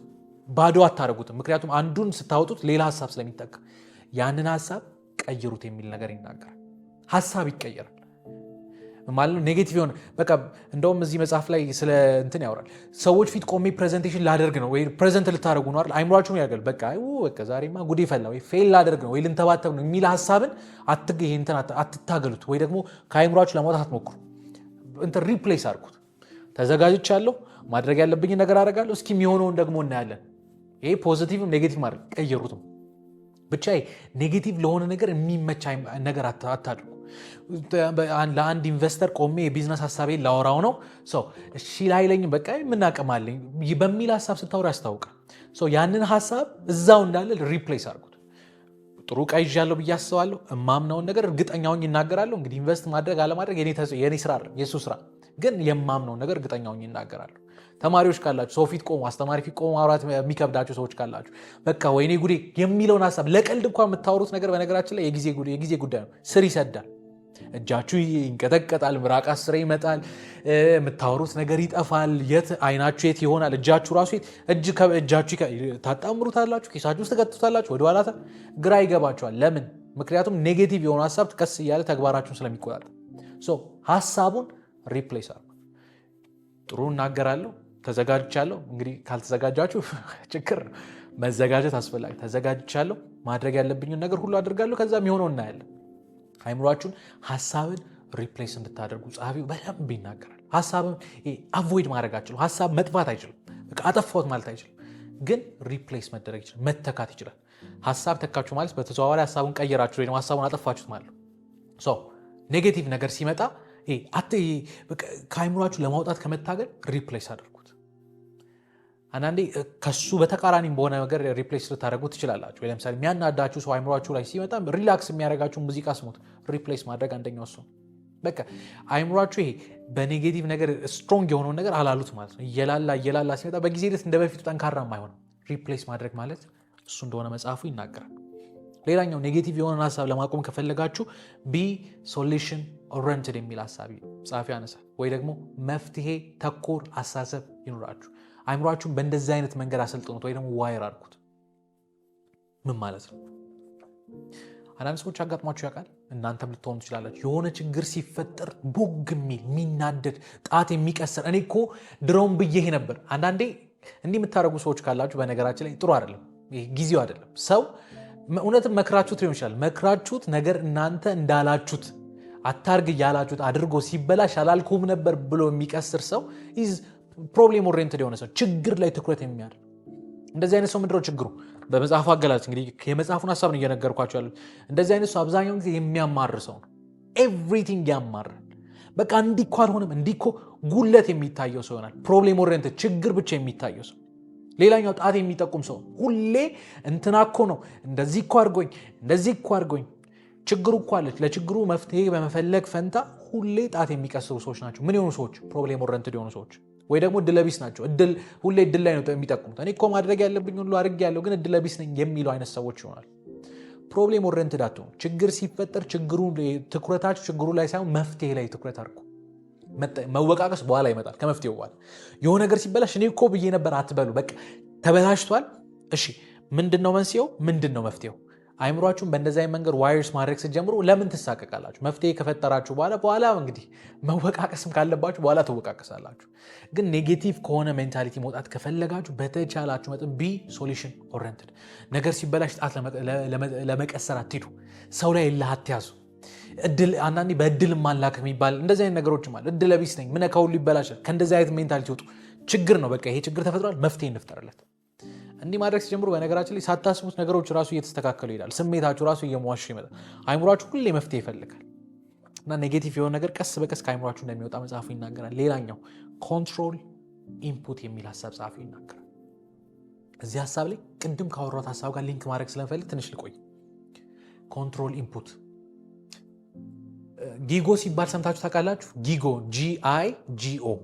ባዶ አታርጉትም። ምክንያቱም አንዱን ስታወጡት ሌላ ሐሳብ ስለሚጠቃ ያንን ሐሳብ ቀይሩት የሚል ነገር ይናገራል። ሐሳብ ይቀየራል ማለት ነው። ኔጌቲቭ የሆነ በቃ እንደውም እዚህ መጽሐፍ ላይ ስለ እንትን ያወራል። ሰዎች ፊት ቆሜ ፕሬዘንቴሽን ላደርግ ነው ወይ ፕሬዘንት ልታደርጉ ነው አይደል? አይምሯችሁም ያደርጋል። በቃ ዛሬማ ጉዴ ፈላ ወይ ፌል ላደርግ ነው ወይ ልንተባተብ ነው የሚል ሐሳብን አትታገሉት፣ ወይ ደግሞ ከአይምሯችሁ ለማውጣት አትሞክሩ። እንትን ሪፕሌስ አድርጉት። ተዘጋጅቻለሁ፣ ማድረግ ያለብኝ ነገር አደርጋለሁ፣ እስኪ የሚሆነውን ደግሞ እናያለን። ይሄ ፖዚቲቭም ኔጌቲቭ ማድረግ ቀየሩትም። ብቻ ኔጌቲቭ ለሆነ ነገር የሚመች ነገር አታድርጉ። ለአንድ ኢንቨስተር ቆሜ የቢዝነስ ሐሳቤ ላወራው ነው እሺ ላይለኝም በቃ የምናቀማለኝ በሚል ሐሳብ ስታወራ ያስታውቃል። ያንን ሐሳብ እዛው እንዳለ ሪፕሌስ አድርጉት። ጥሩ ዕቃ ይዣለሁ ብዬ አስባለሁ፣ እማምነውን ነገር እርግጠኛውን ይናገራለሁ። እንግዲህ ኢንቨስት ማድረግ አለማድረግ የኔ ስራ የሱ ስራ፣ ግን የማምነውን ነገር እርግጠኛውን ይናገራለሁ። ተማሪዎች ካላችሁ ሰው ፊት ቆሙ፣ አስተማሪ ፊት ቆሙ ማውራት የሚከብዳችሁ ሰዎች ካላችሁ በቃ ወይኔ ጉዴ የሚለውን ሐሳብ ለቀልድ እንኳን የምታወሩት ነገር በነገራችን ላይ የጊዜ ጉዳይ ነው። ስር ይሰዳል፣ እጃችሁ ይንቀጠቀጣል፣ ምራቅ ስር ይመጣል፣ የምታወሩት ነገር ይጠፋል። አይናችሁ የት ይሆናል? እጃችሁ ራሱ እጃችሁ ታጣምሩታላችሁ፣ ኪሳችሁ ውስጥ ትከቱታላችሁ፣ ወደኋላ ግራ ይገባችኋል። ለምን? ምክንያቱም ኔጌቲቭ የሆነ ሐሳብ ቀስ እያለ ተግባራችሁን ስለሚቆጣጠር። ሐሳቡን ሪፕሌስ አድርጉ። ጥሩ እናገራለሁ፣ ተዘጋጅቻለሁ። እንግዲህ ካልተዘጋጃችሁ ችግር ነው። መዘጋጀት አስፈላጊ። ተዘጋጅቻለሁ፣ ማድረግ ያለብኝን ነገር ሁሉ አድርጋለሁ፣ ከዛ የሚሆነው እናያለን። አይምሯችሁን ሐሳብን ሪፕሌስ እንድታደርጉ ጸሐፊው በደንብ ይናገራል። ሐሳብን አቮይድ ማድረግ አትችሉም። ሐሳብ መጥፋት አይችልም፣ አጠፋሁት ማለት አይችልም። ግን ሪፕሌስ መደረግ ይችላል፣ መተካት ይችላል። ሐሳብ ተካችሁ ማለት በተዘዋዋሪ ሐሳቡን ቀየራችሁ ወይ ሐሳቡን አጠፋችሁት ማለት ነው። ኔጌቲቭ ነገር ሲመጣ ከአይምሯችሁ ለማውጣት ከመታገል ሪፕሌስ አድርጉት። አንዳንዴ ከሱ በተቃራኒ በሆነ ነገር ሪፕሌስ ልታደርጉ ትችላላችሁ። ለምሳሌ የሚያናዳችሁ ሰው አይምሯችሁ ላይ ሲመጣ ሪላክስ የሚያደርጋችሁ ሙዚቃ ስሙት። ሪፕሌስ ማድረግ አንደኛው እሱ። በቃ አይምሯችሁ ይሄ በኔጌቲቭ ነገር ስትሮንግ የሆነውን ነገር አላሉት ማለት ነው። እየላላ ሲመጣ በጊዜ ሂደት እንደ በፊቱ ጠንካራም አይሆንም። ሪፕሌስ ማድረግ ማለት እሱ እንደሆነ መጽሐፉ ይናገራል። ሌላኛው ኔጌቲቭ የሆነን ሐሳብ ለማቆም ከፈለጋችሁ ቢ ሶሉሽን ኦሪየንትድ የሚል ሐሳብ ጸሐፊ ያነሳል። ወይ ደግሞ መፍትሄ ተኮር አስተሳሰብ ይኑራችሁ። አይምሯችሁን በእንደዚህ አይነት መንገድ አሰልጥኑት፣ ወይ ደግሞ ዋይር አድርጉት። ምን ማለት ነው? አንዳንድ ሰዎች አጋጥሟችሁ ያውቃል? እናንተም ልትሆኑ ትችላላችሁ። የሆነ ችግር ሲፈጠር ቦግ የሚናደድ ጣት የሚቀስር እኔ እኮ ድሮም ብዬ ነበር። አንዳንዴ እንዲህ የምታደርጉ ሰዎች ካላችሁ በነገራችን ላይ ጥሩ አይደለም። ጊዜው አይደለም። ሰው እውነትም መክራችሁት ሊሆን ይችላል። መክራችሁት ነገር እናንተ እንዳላችሁት አታርግ ያላችሁት አድርጎ ሲበላሽ አላልኩም ነበር ብሎ የሚቀስር ሰው ኢዝ ፕሮብሌም ኦሪየንትድ የሆነ ሰው ችግር ላይ ትኩረት የሚያደርግ እንደዚህ አይነት ሰው ምንድነው ችግሩ? በመጽሐፉ አገላለጽ እንግዲህ የመጽሐፉን ሐሳብ ነው እየነገርኳችሁ ያለው። እንደዚህ አይነት ሰው አብዛኛውን ጊዜ የሚያማር ሰው ነው። ኤቭሪቲንግ ያማራል። በቃ እንዲኮ አልሆነም እንዲኮ ጉለት የሚታየው ሰው ይሆናል። ፕሮብሌም ኦሪየንትድ ችግር ብቻ የሚታየው ሰው። ሌላኛው ጣት የሚጠቁም ሰው ሁሌ እንትና እኮ ነው እንደዚህ እኮ አድርጎኝ ችግሩ እኮ አለች። ለችግሩ መፍትሄ በመፈለግ ፈንታ ሁሌ ጣት የሚቀስሩ ሰዎች ናቸው። ምን የሆኑ ሰዎች? ፕሮብሌም ኦሪየንትድ የሆኑ ሰዎች ወይ ደግሞ እድለቢስ ናቸው። ሁሌ እድል ላይ ነው የሚጠቁሙት። እኔ እኮ ማድረግ ያለብኝ ሁሉ አድርጌያለሁ ግን እድለቢስ ነኝ የሚሉ አይነት ሰዎች ይሆናል። ፕሮብሌም ኦሪየንትድ አትሆኑ። ችግር ሲፈጠር ትኩረታችሁ ችግሩ ላይ ሳይሆን መፍትሄ ላይ ትኩረት አድርጉ። መወቃቀስ በኋላ ይመጣል። ከመፍትሄው በኋላ የሆነ ነገር ሲበላሽ እኔ እኮ ብዬ ነበር አትበሉ። በቃ ተበላሽቷል። እሺ ምንድነው መንስኤው? ምንድነው መፍትሄው? አይምሯችሁን በእንደዚህ አይነት መንገድ ዋይርስ ማድረግ ስትጀምሩ ለምን ትሳቀቃላችሁ? መፍትሄ ከፈጠራችሁ በኋላ እንግዲህ መወቃቀስም ካለባችሁ በኋላ ትወቃቀሳላችሁ። ግን ኔጌቲቭ ከሆነ ሜንታሊቲ መውጣት ከፈለጋችሁ በተቻላችሁ መጠን ቢ ሶሉሽን ኦሪየንትድ። ነገር ሲበላሽ ጣት ለመቀሰር አትሄዱ። ሰው ላይ እልህ አትያዙ። አንዳንዴ በእድል ማላክ የሚባል እንደዚህ አይነት ነገሮችም አለ። እድለ ቢስ ነኝ ምን ከሁሉ ይበላሻል። ከእንደዚህ አይነት ሜንታሊቲ ወጡ። ችግር ነው በቃ ይሄ ችግር ተፈጥሯል፣ መፍትሄ እንፍጠርለት። እንዲህ ማድረግ ሲጀምሩ በነገራችን ላይ ሳታስቡት ነገሮች ራሱ እየተስተካከሉ ይሄዳል። ስሜታችሁ ራሱ እየሟሽ ይመጣል። አይምሯችሁ ሁሌ መፍትሄ ይፈልጋል እና ኔጌቲቭ የሆነ ነገር ቀስ በቀስ ከአይምሯችሁ እንደሚወጣ መጽሐፉ ይናገራል። ሌላኛው ኮንትሮል ኢንፑት የሚል ሀሳብ ጸሐፊ ይናገራል። እዚህ ሀሳብ ላይ ቅድም ካወራሁት ሀሳብ ጋር ሊንክ ማድረግ ስለምፈልግ ትንሽ ልቆይ። ኮንትሮል ኢንፑት ጊጎ ሲባል ሰምታችሁ ታውቃላችሁ? ጊጎ GIGO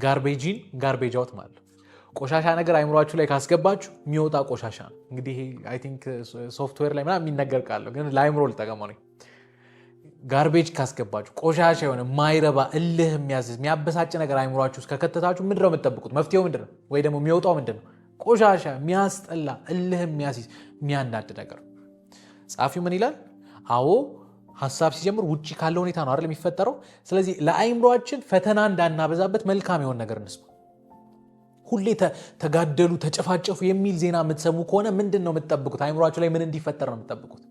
ጋርቤጅን ጋርቤጅ አውት ማለት ነው። ቆሻሻ ነገር አይምሯችሁ ላይ ካስገባችሁ የሚወጣ ቆሻሻ ነው። እንግዲህ አይ ቲንክ ሶፍትዌር ላይ ምናምን የሚነገር ቃለው ግን ለአይምሮ ልጠቀመው ነው። ጋርቤጅ ካስገባችሁ ቆሻሻ የሆነ ማይረባ እልህ የሚያዝዝ የሚያበሳጭ ነገር አይምሯችሁ ውስጥ ከከተታችሁ ምንድነው የምትጠብቁት? መፍትሄው ምንድነው? ወይ ደግሞ የሚወጣው ምንድነው? ቆሻሻ፣ የሚያስጠላ፣ እልህ የሚያስይዝ የሚያናድ ነገር። ጻፊው ምን ይላል? አዎ ሀሳብ ሲጀምር ውጪ ካለው ሁኔታ ነው አይደል የሚፈጠረው። ስለዚህ ለአይምሯችን ፈተና እንዳናበዛበት መልካም የሆነ ነገር እንስማ። ሁሌ ተጋደሉ፣ ተጨፋጨፉ የሚል ዜና የምትሰሙ ከሆነ ምንድን ነው የምትጠብቁት? አይምሯችሁ ላይ ምን እንዲፈጠር ነው የምትጠብቁት?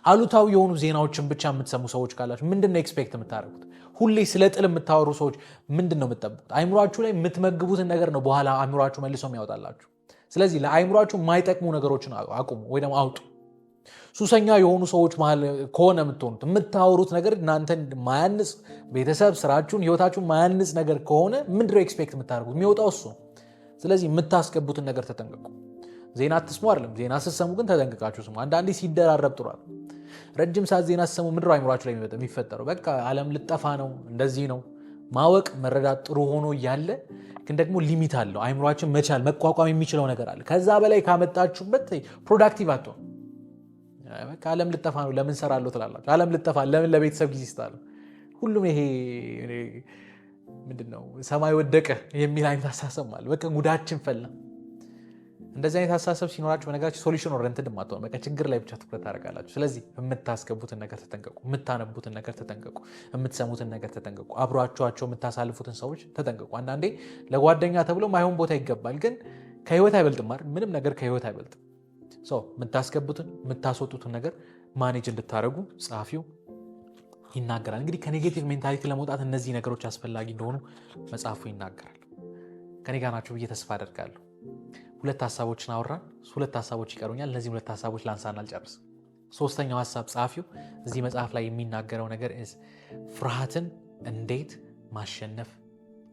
አሉታዊ የሆኑ ዜናዎችን ብቻ የምትሰሙ ሰዎች ካላችሁ ምንድን ነው ኤክስፔክት የምታደርጉት? ሁሌ ስለ ጥል የምታወሩ ሰዎች ምንድን ነው የምትጠብቁት? አይምሯችሁ ላይ የምትመግቡትን ነገር ነው በኋላ አይምሯችሁ መልሶ የሚያወጣላችሁ። ስለዚህ ለአይምሯችሁ የማይጠቅሙ ነገሮችን አቁሙ ወይ ደግሞ አውጡ። ሱሰኛ የሆኑ ሰዎች መሃል ከሆነ የምትሆኑት የምታወሩት ነገር እናንተን ማያንጽ፣ ቤተሰብ፣ ስራችሁን፣ ህይወታችሁን ማያንጽ ነገር ከሆነ ምንድነው ኤክስፔክት የምታደርጉት? የሚወጣው እሱ ነው። ስለዚህ የምታስገቡትን ነገር ተጠንቀቁ። ዜና አትስሙ አይደለም፣ ዜና ስትሰሙ ግን ተጠንቅቃችሁ ስሙ። አንዳንዴ ሲደራረብ ጥሯል። ረጅም ሰዓት ዜና ስትሰሙ ምንድነው አይምሯችሁ ላይ የሚፈጠረው? በቃ ዓለም ልጠፋ ነው፣ እንደዚህ ነው። ማወቅ መረዳት ጥሩ ሆኖ እያለ ግን ደግሞ ሊሚት አለው። አይምሯችን መቻል መቋቋም የሚችለው ነገር አለ። ከዛ በላይ ካመጣችሁበት ፕሮዳክቲቭ አትሆኑ። በቃ ዓለም ልጠፋ ነው ለምን ሰራለሁ ትላላችሁ። ዓለም ልጠፋ ለምን ለቤተሰብ ጊዜ ይስጣሉ። ሁሉም ይሄ ምንድነው ሰማይ ወደቀ የሚል አይነት አሳሰብ ማለት በቃ ጉዳችን ፈላ። እንደዚህ አይነት አሳሰብ ሲኖራችሁ በነገራችሁ ሶሉሽን ኦሪየንትድ ማጥቶ በቃ ችግር ላይ ብቻ ትኩረት ታደርጋላችሁ። ስለዚህ የምታስገቡትን ነገር ተጠንቀቁ፣ የምታነቡትን ነገር ተጠንቀቁ፣ የምትሰሙትን ነገር ተጠንቀቁ፣ አብሯቸዋቸው የምታሳልፉትን ሰዎች ተጠንቀቁ። አንዳንዴ ለጓደኛ ተብሎ ማይሆን ቦታ ይገባል፣ ግን ከህይወት አይበልጥም አይደል? ምንም ነገር ከህይወት አይበልጥም። የምታስገቡትን የምታስወጡትን ነገር ማኔጅ እንድታደርጉ ጸሐፊው ይናገራል። እንግዲህ ከኔጌቲቭ ሜንታሊቲ ለመውጣት እነዚህ ነገሮች አስፈላጊ እንደሆኑ መጽሐፉ ይናገራል። ከኔ ጋር ናችሁ ብዬ ተስፋ አደርጋለሁ። ሁለት ሀሳቦችን አወራን፣ ሁለት ሀሳቦች ይቀሩኛል። እነዚህ ሁለት ሀሳቦች ላንሳና አልጨርስ። ሶስተኛው ሀሳብ ጸሐፊው እዚህ መጽሐፍ ላይ የሚናገረው ነገር ፍርሃትን እንዴት ማሸነፍ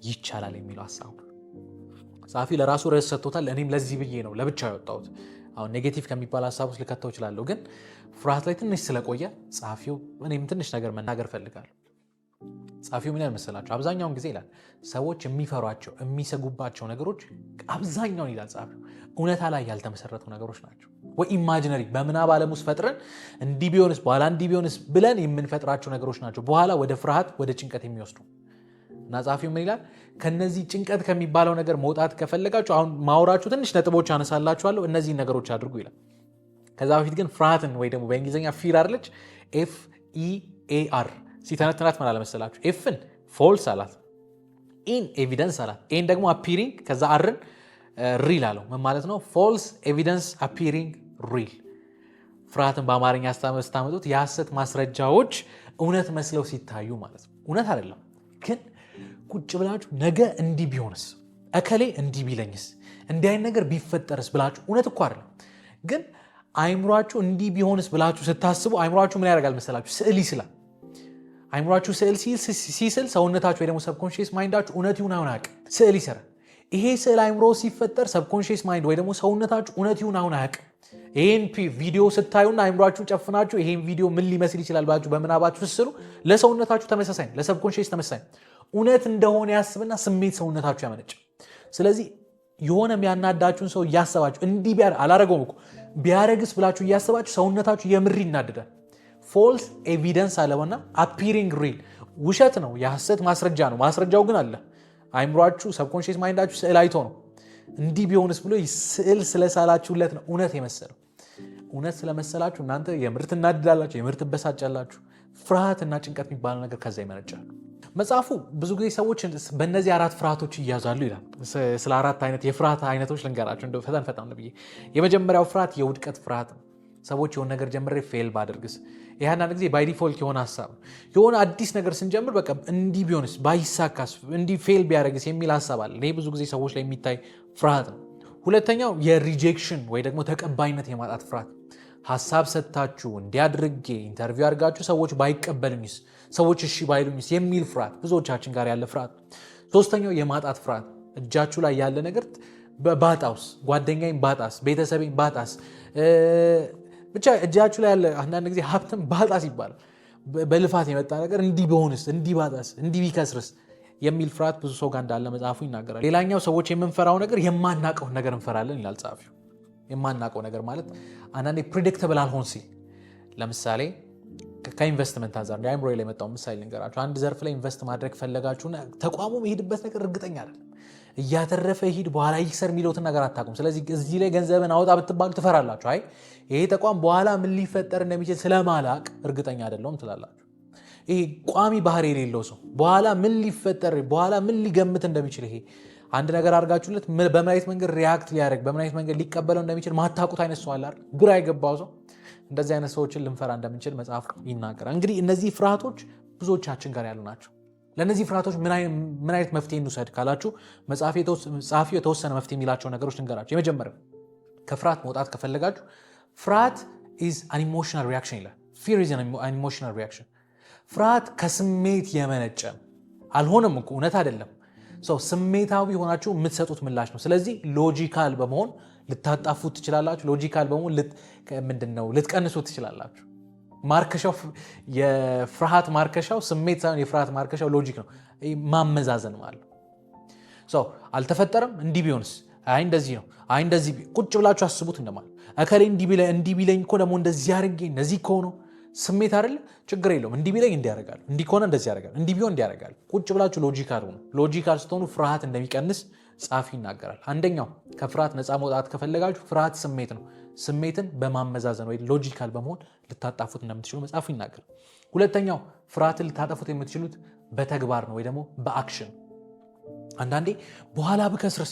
ይቻላል የሚለው ሀሳብ። ጸሐፊው ለራሱ ርዕስ ሰጥቶታል። እኔም ለዚህ ብዬ ነው ለብቻ ያወጣሁት። አሁን ኔጌቲቭ ከሚባል ሀሳብ ውስጥ ልከተው እችላለሁ፣ ግን ፍርሃት ላይ ትንሽ ስለቆየ ጸሐፊው እኔም ትንሽ ነገር መናገር ፈልጋለሁ። ጸሐፊው ምን ያህል መሰላቸው? አብዛኛውን ጊዜ ይላል ሰዎች የሚፈሯቸው የሚሰጉባቸው ነገሮች አብዛኛውን ይላል ጸሐፊው እውነታ ላይ ያልተመሰረቱ ነገሮች ናቸው። ወይ ኢማጂነሪ በምናብ ዓለም ውስጥ ፈጥረን እንዲህ ቢሆንስ በኋላ እንዲህ ቢሆንስ ብለን የምንፈጥራቸው ነገሮች ናቸው በኋላ ወደ ፍርሃት ወደ ጭንቀት የሚወስዱ። እና ጸሐፊው ምን ይላል? ከነዚህ ጭንቀት ከሚባለው ነገር መውጣት ከፈለጋችሁ አሁን ማውራችሁ ትንሽ ነጥቦች አነሳላችኋለሁ፣ እነዚህን ነገሮች አድርጉ ይላል። ከዛ በፊት ግን ፍርሃትን ወይ ደግሞ በእንግሊዝኛ ፊር አለች FEAR ሲተነትናት ምን አለመሰላችሁ? ኤፍን ፎልስ አላት፣ ኢን ኤቪደንስ አላት፣ ኤን ደግሞ አፒሪንግ ከዛ አርን ሪል አለው። ምን ማለት ነው? ፎልስ ኤቪደንስ አፒሪንግ ሪል። ፍርሃትን በአማርኛ ስታመጡት የሐሰት ማስረጃዎች እውነት መስለው ሲታዩ ማለት ነው። እውነት አይደለም ግን ቁጭ ብላችሁ ነገ እንዲህ ቢሆንስ፣ እከሌ እንዲህ ቢለኝስ፣ እንዲህ አይነት ነገር ቢፈጠርስ ብላችሁ እውነት እኮ አይደለም ግን አይምሯችሁ እንዲህ ቢሆንስ ብላችሁ ስታስቡ አይምሯችሁ ምን ያደርጋል መሰላችሁ? ስዕል ይስላል። አይምሯችሁ ስዕል ሲስል ሰውነታችሁ ወይ ደግሞ ሰብኮንሺየስ ማይንዳችሁ እውነት ይሁን አይሁን አያውቅም፣ ስዕል ይሰራል። ይሄ ስዕል አይምሮ ሲፈጠር ሰብኮንሺየስ ማይንድ ወይ ደግሞ ሰውነታችሁ እውነት ይሁን አይሁን አያውቅም። ይሄን ቪዲዮ ስታዩና አይምሯችሁን ጨፍናችሁ ይሄን ቪዲዮ ምን ሊመስል ይችላል ባችሁ በምናባችሁ ስስሉ ለሰውነታችሁ ተመሳሳይ ነው፣ ለሰብኮንሺየስ ተመሳሳይ እውነት እንደሆነ ያስብና ስሜት ሰውነታችሁ ያመነጭ። ስለዚህ የሆነ የሚያናዳችሁን ሰው እያሰባችሁ እንዲህ አላረገውም እኮ ቢያረግስ ብላችሁ እያሰባችሁ ሰውነታችሁ የምር ይናደዳል። ፎልስ ኤቪደንስ አለውና አፒሪንግ ሪል ውሸት ነው፣ የሐሰት ማስረጃ ነው። ማስረጃው ግን አለ። አይምሯችሁ ሰብኮንሺየስ ማይንዳችሁ ስዕል አይቶ ነው እንዲህ ቢሆንስ ብሎ ስዕል ስለሳላችሁለት ነው እውነት የመሰለው። እውነት ስለመሰላችሁ እናንተ የምር ትናደዳላችሁ፣ የምር ትበሳጫላችሁ። ፍርሃትና ጭንቀት የሚባለው ነገር ከዛ ይመነጫሉ። መጽሐፉ ብዙ ጊዜ ሰዎች በእነዚህ 4 ፍርሃቶች ይያዛሉ ይላል። ስለ 4 አይነት የፍርሃት አይነቶች ልንገራችሁ እንደው ፈጠን ብዬ። የመጀመሪያው ፍርሃት የውድቀት ፍርሃት ነው። ሰዎች የሆነ ነገር ጀምሬ ፌል ባደርግስ፣ ይህ አንዳንድ ጊዜ ባይ ዲፎልት የሆነ ሀሳብ ነው። የሆነ አዲስ ነገር ስንጀምር በቃ እንዲህ ቢሆንስ፣ ባይሳካስ፣ እንዲህ ፌል ቢያደርግስ የሚል ሀሳብ አለ። ይህ ብዙ ጊዜ ሰዎች ላይ የሚታይ ፍርሃት ነው። ሁለተኛው የሪጀክሽን ወይ ደግሞ ተቀባይነት የማጣት ፍርሃት። ሀሳብ ሰጥታችሁ እንዲያድርጌ ኢንተርቪው አድርጋችሁ ሰዎች ባይቀበሉኝስ፣ ሰዎች እሺ ባይሉኝስ የሚል ፍርሃት ብዙዎቻችን ጋር ያለ ፍርሃት። ሶስተኛው የማጣት ፍርሃት። እጃችሁ ላይ ያለ ነገር ባጣውስ፣ ጓደኛዬን ባጣስ፣ ቤተሰቤን ባጣስ፣ ብቻ እጃችሁ ላይ ያለ አንዳንድ ጊዜ ሀብትም ባጣስ ይባላል። በልፋት የመጣ ነገር እንዲህ ቢሆንስ፣ እንዲህ ባጣስ፣ እንዲህ ቢከስርስ የሚል ፍርሃት ብዙ ሰው ጋር እንዳለ መጽሐፉ ይናገራል። ሌላኛው ሰዎች የምንፈራው ነገር የማናቀውን ነገር እንፈራለን ይላል ጸሐፊው። የማናቀው ነገር ማለት አንዳንዴ ፕሪዲክተብል አልሆን ሲል፣ ለምሳሌ ከኢንቨስትመንት አንፃር አይምሮ ላይ የመጣው ምሳሌ ልንገራችሁ። አንድ ዘርፍ ላይ ኢንቨስት ማድረግ ፈለጋችሁና ተቋሙ የሚሄድበት ነገር እርግጠኛ አይደለም፣ እያተረፈ ሂድ በኋላ ይክሰር የሚለውትን ነገር አታውቁም። ስለዚህ እዚህ ላይ ገንዘብን አውጣ ብትባሉ ትፈራላችሁ። አይ ይሄ ተቋም በኋላ ምን ሊፈጠር እንደሚችል ስለማላቅ እርግጠኛ አይደለሁም ትላላችሁ። ይሄ ቋሚ ባህሪ የሌለው ሰው በኋላ ምን ሊፈጠር በኋላ ምን ሊገምት እንደሚችል ይሄ አንድ ነገር አድርጋችሁለት በምን አይነት መንገድ ሪያክት ሊያደርግ በምን አይነት መንገድ ሊቀበለው እንደሚችል ማታውቁት አይነት ሰው አለ አይደል? ግራ የገባው ሰው። እንደዚህ አይነት ሰዎችን ልንፈራ እንደምንችል መጽሐፍ ይናገራል። እንግዲህ እነዚህ ፍርሃቶች ብዙዎቻችን ጋር ያሉ ናቸው። ለእነዚህ ፍርሃቶች ምን አይነት መፍትሄ እንውሰድ ካላችሁ ጸሐፊው የተወሰነ መፍትሄ የሚላቸው ነገሮች ልንገራችሁ። የመጀመሪያው ከፍርሃት መውጣት ከፈለጋችሁ ፍርሃት is an emotional reaction ይላል። fear is an emotional reaction። ፍርሃት ከስሜት የመነጨ አልሆነም እኮ እውነት አይደለም። ስሜታዊ ሆናችሁ የምትሰጡት ምላሽ ነው። ስለዚህ ሎጂካል በመሆን ልታጣፉት ትችላላችሁ። ሎጂካል በመሆን ልትቀንሱት ትችላላችሁ። ማርከሻው የፍርሃት ማርከሻው ስሜት ሳይሆን የፍርሃት ማርከሻው ሎጂክ ነው። ማመዛዘን ማለት ነው። አልተፈጠረም፣ እንዲህ ቢሆንስ፣ አይ እንደዚህ ነው፣ አይ እንደዚህ ቁጭ ብላችሁ አስቡት እንደማለት። እከሌ እንዲህ ቢለኝ እኮ ደግሞ እንደዚህ አድርጌ እንደዚህ ከሆነ ስሜት አይደለ፣ ችግር የለውም። እንዲህ ቢለኝ እንዲህ ያደርጋል፣ እንዲህ ከሆነ እንደዚህ ያደርጋል፣ እንዲህ ቢሆን እንዲህ ያደርጋል። ቁጭ ብላችሁ ሎጂካል ሆኑ። ሎጂካል ስትሆኑ ፍርሃት እንደሚቀንስ ጸሐፊ ይናገራል። አንደኛው ከፍርሃት ነፃ መውጣት ከፈለጋችሁ ፍርሃት ስሜት ነው። ስሜትን በማመዛዘን ወይ ሎጂካል በመሆን ልታጣፉት እንደምትችሉ መጽሐፉ ይናገራል። ሁለተኛው ፍርሃትን ልታጠፉት የምትችሉት በተግባር ነው ወይ ደግሞ በአክሽን። አንዳንዴ በኋላ ብከስርስ፣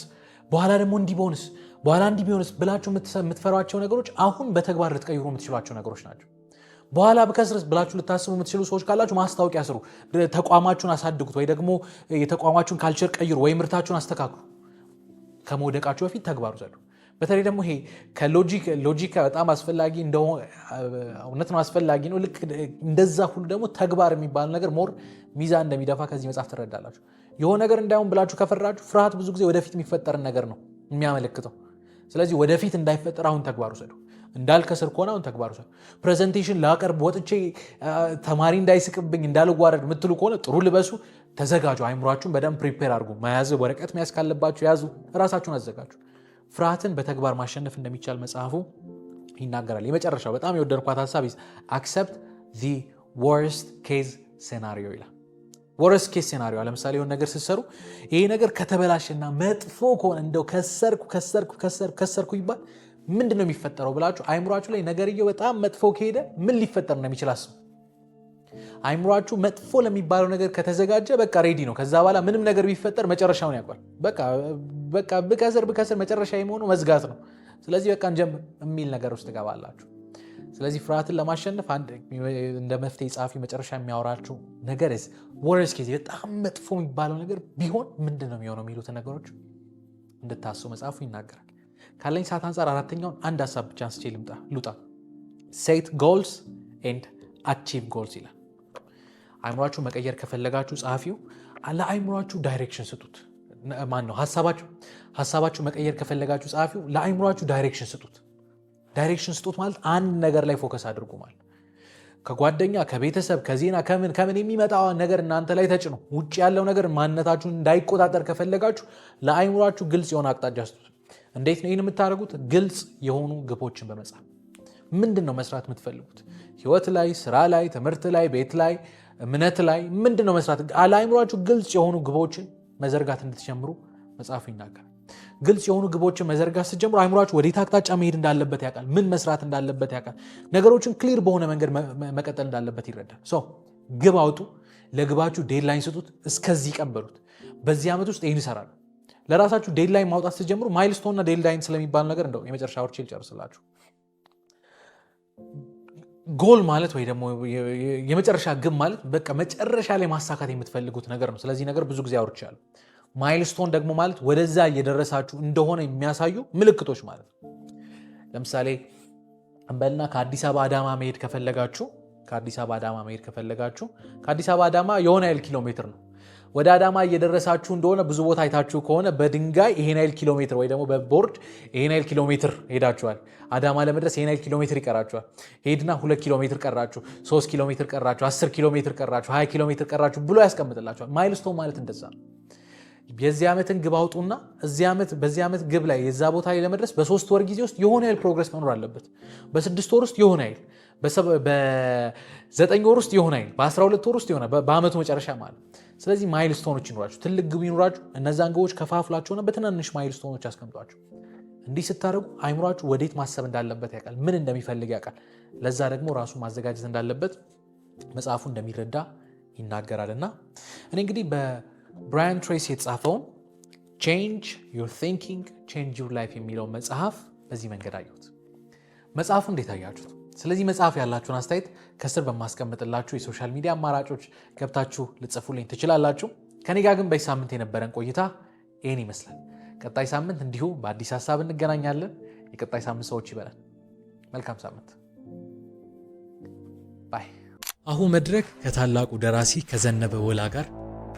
በኋላ ደግሞ እንዲህ ቢሆንስ፣ በኋላ እንዲህ ቢሆንስ ብላችሁ የምትፈሯቸው ነገሮች አሁን በተግባር ልትቀይሩ የምትችሏቸው ነገሮች ናቸው። በኋላ ብከስርስ ብላችሁ ልታስቡ የምትችሉ ሰዎች ካላችሁ ማስታወቂያ ስሩ፣ ተቋማችሁን አሳድጉት፣ ወይ ደግሞ የተቋማችሁን ካልቸር ቀይሩ፣ ወይ ምርታችሁን አስተካክሉ። ከመውደቃችሁ በፊት ተግባሩ ዘሉ። በተለይ ደግሞ ይሄ ከሎጂካ በጣም አስፈላጊ እንደሆነ እውነት ነው፣ አስፈላጊ ነው። ልክ እንደዛ ሁሉ ደግሞ ተግባር የሚባል ነገር ሞር ሚዛን እንደሚደፋ ከዚህ መጽሐፍ ትረዳላችሁ። የሆነ ነገር እንዳይሆን ብላችሁ ከፈራችሁ ፍርሃት ብዙ ጊዜ ወደፊት የሚፈጠርን ነገር ነው የሚያመለክተው። ስለዚህ ወደፊት እንዳይፈጠር አሁን ተግባሩ ዘሉ። እንዳልከስር ከሆነ አሁን ተግባሩ ዘሉ። ፕሬዘንቴሽን ላቀርብ ወጥቼ ተማሪ እንዳይስቅብኝ እንዳልዋረድ የምትሉ ከሆነ ጥሩ ልበሱ፣ ተዘጋጁ። አይምሯችሁን በደንብ ፕሪፔር አድርጉ። መያዝ ወረቀት መያዝ ካለባችሁ ያዙ፣ ራሳችሁን አዘጋጁ። ፍርሃትን በተግባር ማሸነፍ እንደሚቻል መጽሐፉ ይናገራል። የመጨረሻው በጣም የወደድኳት ሀሳብ accept the worst case scenario ይላል። worst case scenario ለምሳሌ የሆነ ነገር ስትሰሩ ይሄ ነገር ከተበላሸና መጥፎ ከሆነ እንደው ከሰርኩ ይባል ምንድነው የሚፈጠረው ብላችሁ አይምሯችሁ ላይ ነገርየው በጣም መጥፎ ከሄደ ምን ሊፈጠር እንደሚችል አስቡ። አይምሯችሁ መጥፎ ለሚባለው ነገር ከተዘጋጀ በቃ ሬዲ ነው። ከዛ በኋላ ምንም ነገር ቢፈጠር መጨረሻውን ያውቃል። በቃ ብከስር መጨረሻ የሚሆነው መዝጋት ነው። ስለዚህ በቃ እንጀምር የሚል ነገር ውስጥ ትገባላችሁ። ስለዚህ ፍርሃትን ለማሸነፍ እንደ መፍትሄ ጻፊ መጨረሻ የሚያወራችሁ ነገር ወርስ ኬዝ በጣም መጥፎ የሚባለው ነገር ቢሆን ምንድን ነው የሚሆነው የሚሉትን ነገሮች እንድታስቡ መጽሐፉ ይናገራል። ካለኝ ሰዓት አንጻር አራተኛውን አንድ ሀሳብ ብቻ አንስቼ ልውጣ። ሴት ጎልስ ኤንድ አቺቭ ጎልስ ይላል። አይምሯችሁ መቀየር ከፈለጋችሁ ጸሐፊው ለአይምሯችሁ ዳይሬክሽን ስጡት። ማን ነው ሀሳባችሁ መቀየር ከፈለጋችሁ ጸሐፊው ለአይምሯችሁ ዳይሬክሽን ስጡት። ዳይሬክሽን ስጡት ማለት አንድ ነገር ላይ ፎከስ አድርጉ ማለት ከጓደኛ ከቤተሰብ ከዜና ከምን የሚመጣው ነገር እናንተ ላይ ተጭኖ ውጭ ያለው ነገር ማንነታችሁን እንዳይቆጣጠር ከፈለጋችሁ ለአይምሯችሁ ግልጽ የሆነ አቅጣጫ ስጡት። እንዴት ነው ይህን የምታደርጉት? ግልጽ የሆኑ ግቦችን በመጻፍ ምንድን ነው መስራት የምትፈልጉት? ህይወት ላይ፣ ስራ ላይ፣ ትምህርት ላይ፣ ቤት ላይ፣ እምነት ላይ ምንድን ነው መስራት? ለአይምሯችሁ ግልጽ የሆኑ ግቦችን መዘርጋት እንድትጀምሩ መጽሐፉ ይናገራል። ግልጽ የሆኑ ግቦችን መዘርጋት ስትጀምሩ አይምሯችሁ ወዴት አቅጣጫ መሄድ እንዳለበት ያውቃል። ምን መስራት እንዳለበት ያውቃል። ነገሮችን ክሊር በሆነ መንገድ መቀጠል እንዳለበት ይረዳል። ግብ አውጡ። ለግባችሁ ዴድላይን ስጡት። እስከዚህ ቀበሉት። በዚህ ዓመት ውስጥ ይህን ይሰራሉ። ለራሳችሁ ዴድላይን ማውጣት ስትጀምሩ ማይልስቶን እና ዴድላይን ስለሚባል ነገር እንደው የመጨረሻ ወርቼ ልጨርስላችሁ። ጎል ማለት ወይ ደግሞ የመጨረሻ ግብ ማለት በቃ መጨረሻ ላይ ማሳካት የምትፈልጉት ነገር ነው። ስለዚህ ነገር ብዙ ጊዜ አውርቻለሁ። ማይልስቶን ደግሞ ማለት ወደዛ እየደረሳችሁ እንደሆነ የሚያሳዩ ምልክቶች ማለት ነው። ለምሳሌ እንበልና ከአዲስ አበባ አዳማ መሄድ ከፈለጋችሁ ከአዲስ አበባ አዳማ የሆነ ያህል ኪሎ ሜትር ነው። ወደ አዳማ እየደረሳችሁ እንደሆነ ብዙ ቦታ አይታችሁ ከሆነ በድንጋይ ይሄን ያህል ኪሎ ሜትር ወይ ደግሞ በቦርድ ይሄን ያህል ኪሎ ሜትር ሄዳችኋል። አዳማ ለመድረስ ይሄን ያህል ኪሎ ሜትር ይቀራችኋል። ሄድና 2 ኪሎ ሜትር ቀራችሁ፣ 3 ኪሎ ሜትር ቀራችሁ፣ 10 ኪሎ ሜትር ቀራችሁ፣ 20 ኪሎ ሜትር ቀራችሁ ብሎ ያስቀምጥላችኋል። ማይልስቶን ማለት እንደዛ ነው። የዚህ ዓመትን ግብ አውጡና በዚህ ዓመት ግብ ላይ የዛ ቦታ ላይ ለመድረስ በ3 ወር ጊዜ ውስጥ የሆነ ያህል ፕሮግረስ መኖር አለበት። በ6 ወር ውስጥ የሆነ ያህል፣ በ9 ወር ውስጥ የሆነ ያህል፣ በ12 ወር ውስጥ የሆነ በአመቱ መጨረሻ ማለት። ስለዚህ ማይልስቶኖች ይኖራችሁ፣ ትልቅ ግብ ይኖራችሁ። እነዛን ግቦች ከፋፍላችሁና በትናንሽ ማይልስቶኖች አስቀምጧችሁ። እንዲህ ስታደርጉ አይምሯችሁ ወዴት ማሰብ እንዳለበት ያውቃል፣ ምን እንደሚፈልግ ያውቃል። ለዛ ደግሞ ራሱ ማዘጋጀት እንዳለበት መጽሐፉ እንደሚረዳ ይናገራልና እኔ እንግዲህ ብራያን ትሬሲ የተጻፈውን ቼንጅ ዩር ቲንኪንግ ቼንጅ ዩር ላይፍ የሚለው መጽሐፍ በዚህ መንገድ አየሁት። መጽሐፉ እንዴት አያችሁት? ስለዚህ መጽሐፍ ያላችሁን አስተያየት ከስር በማስቀምጥላችሁ የሶሻል ሚዲያ አማራጮች ገብታችሁ ልጽፉልኝ ትችላላችሁ። ከኔ ጋር ግን በዚህ ሳምንት የነበረን ቆይታ ይህን ይመስላል። ቀጣይ ሳምንት እንዲሁ በአዲስ ሀሳብ እንገናኛለን። የቀጣይ ሳምንት ሰዎች ይበላል። መልካም ሳምንት ባይ። አሁን መድረክ ከታላቁ ደራሲ ከዘነበ ወላ ጋር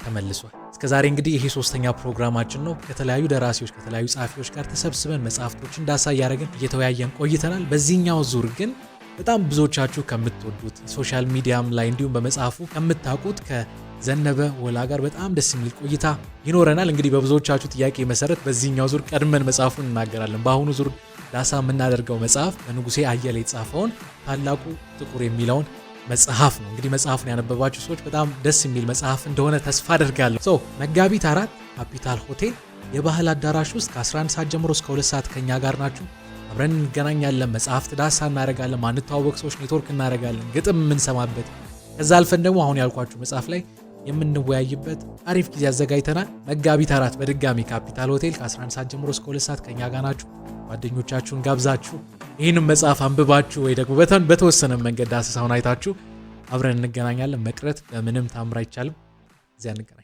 ተመልሷል። እስከዛሬ እንግዲህ ይሄ 3ኛ ፕሮግራማችን ነው። ከተለያዩ ደራሲዎች ከተለያዩ ጸሐፊዎች ጋር ተሰብስበን መጽሐፍቶችን ዳሳ እያደረግን እየተወያየን ቆይተናል። በዚህኛው ዙር ግን በጣም ብዙዎቻችሁ ከምትወዱት ሶሻል ሚዲያም ላይ እንዲሁም በመጽሐፉ ከምታውቁት ከዘነበ ወላ ጋር በጣም ደስ የሚል ቆይታ ይኖረናል። እንግዲህ በብዙዎቻችሁ ጥያቄ መሰረት በዚህኛው ዙር ቀድመን መጽሐፉን እናገራለን። በአሁኑ ዙር ዳሳ የምናደርገው መጽሐፍ በንጉሴ አየለ የተጻፈውን ታላቁ ጥቁር የሚለውን መጽሐፍ ነው። እንግዲህ መጽሐፉን ያነበባችሁ ሰዎች በጣም ደስ የሚል መጽሐፍ እንደሆነ ተስፋ አደርጋለሁ። መጋቢት 4 ካፒታል ሆቴል የባህል አዳራሽ ውስጥ ከ11 ሰዓት ጀምሮ እስከ 2 ሰዓት ከኛ ጋር ናችሁ። አብረን እንገናኛለን። መጽሐፍት ዳሳ እናደርጋለን። ማንተዋወቅ ሰዎች ኔትወርክ እናደርጋለን። ግጥም የምንሰማበት፣ ከዛ አልፈን ደግሞ አሁን ያልኳችሁ መጽሐፍ ላይ የምንወያይበት አሪፍ ጊዜ አዘጋጅተናል። መጋቢት 4 በድጋሚ ካፒታል ሆቴል ከ11 ሰዓት ጀምሮ እስከ 2 ሰዓት ከኛ ጋር ናችሁ። ጓደኞቻችሁን ጋብዛችሁ ይህንም መጽሐፍ አንብባችሁ ወይ ደግሞ በተወሰነ መንገድ ዳሰሳውን አይታችሁ አብረን እንገናኛለን። መቅረት በምንም ታምር አይቻልም። እዚያ እንገናኛለን።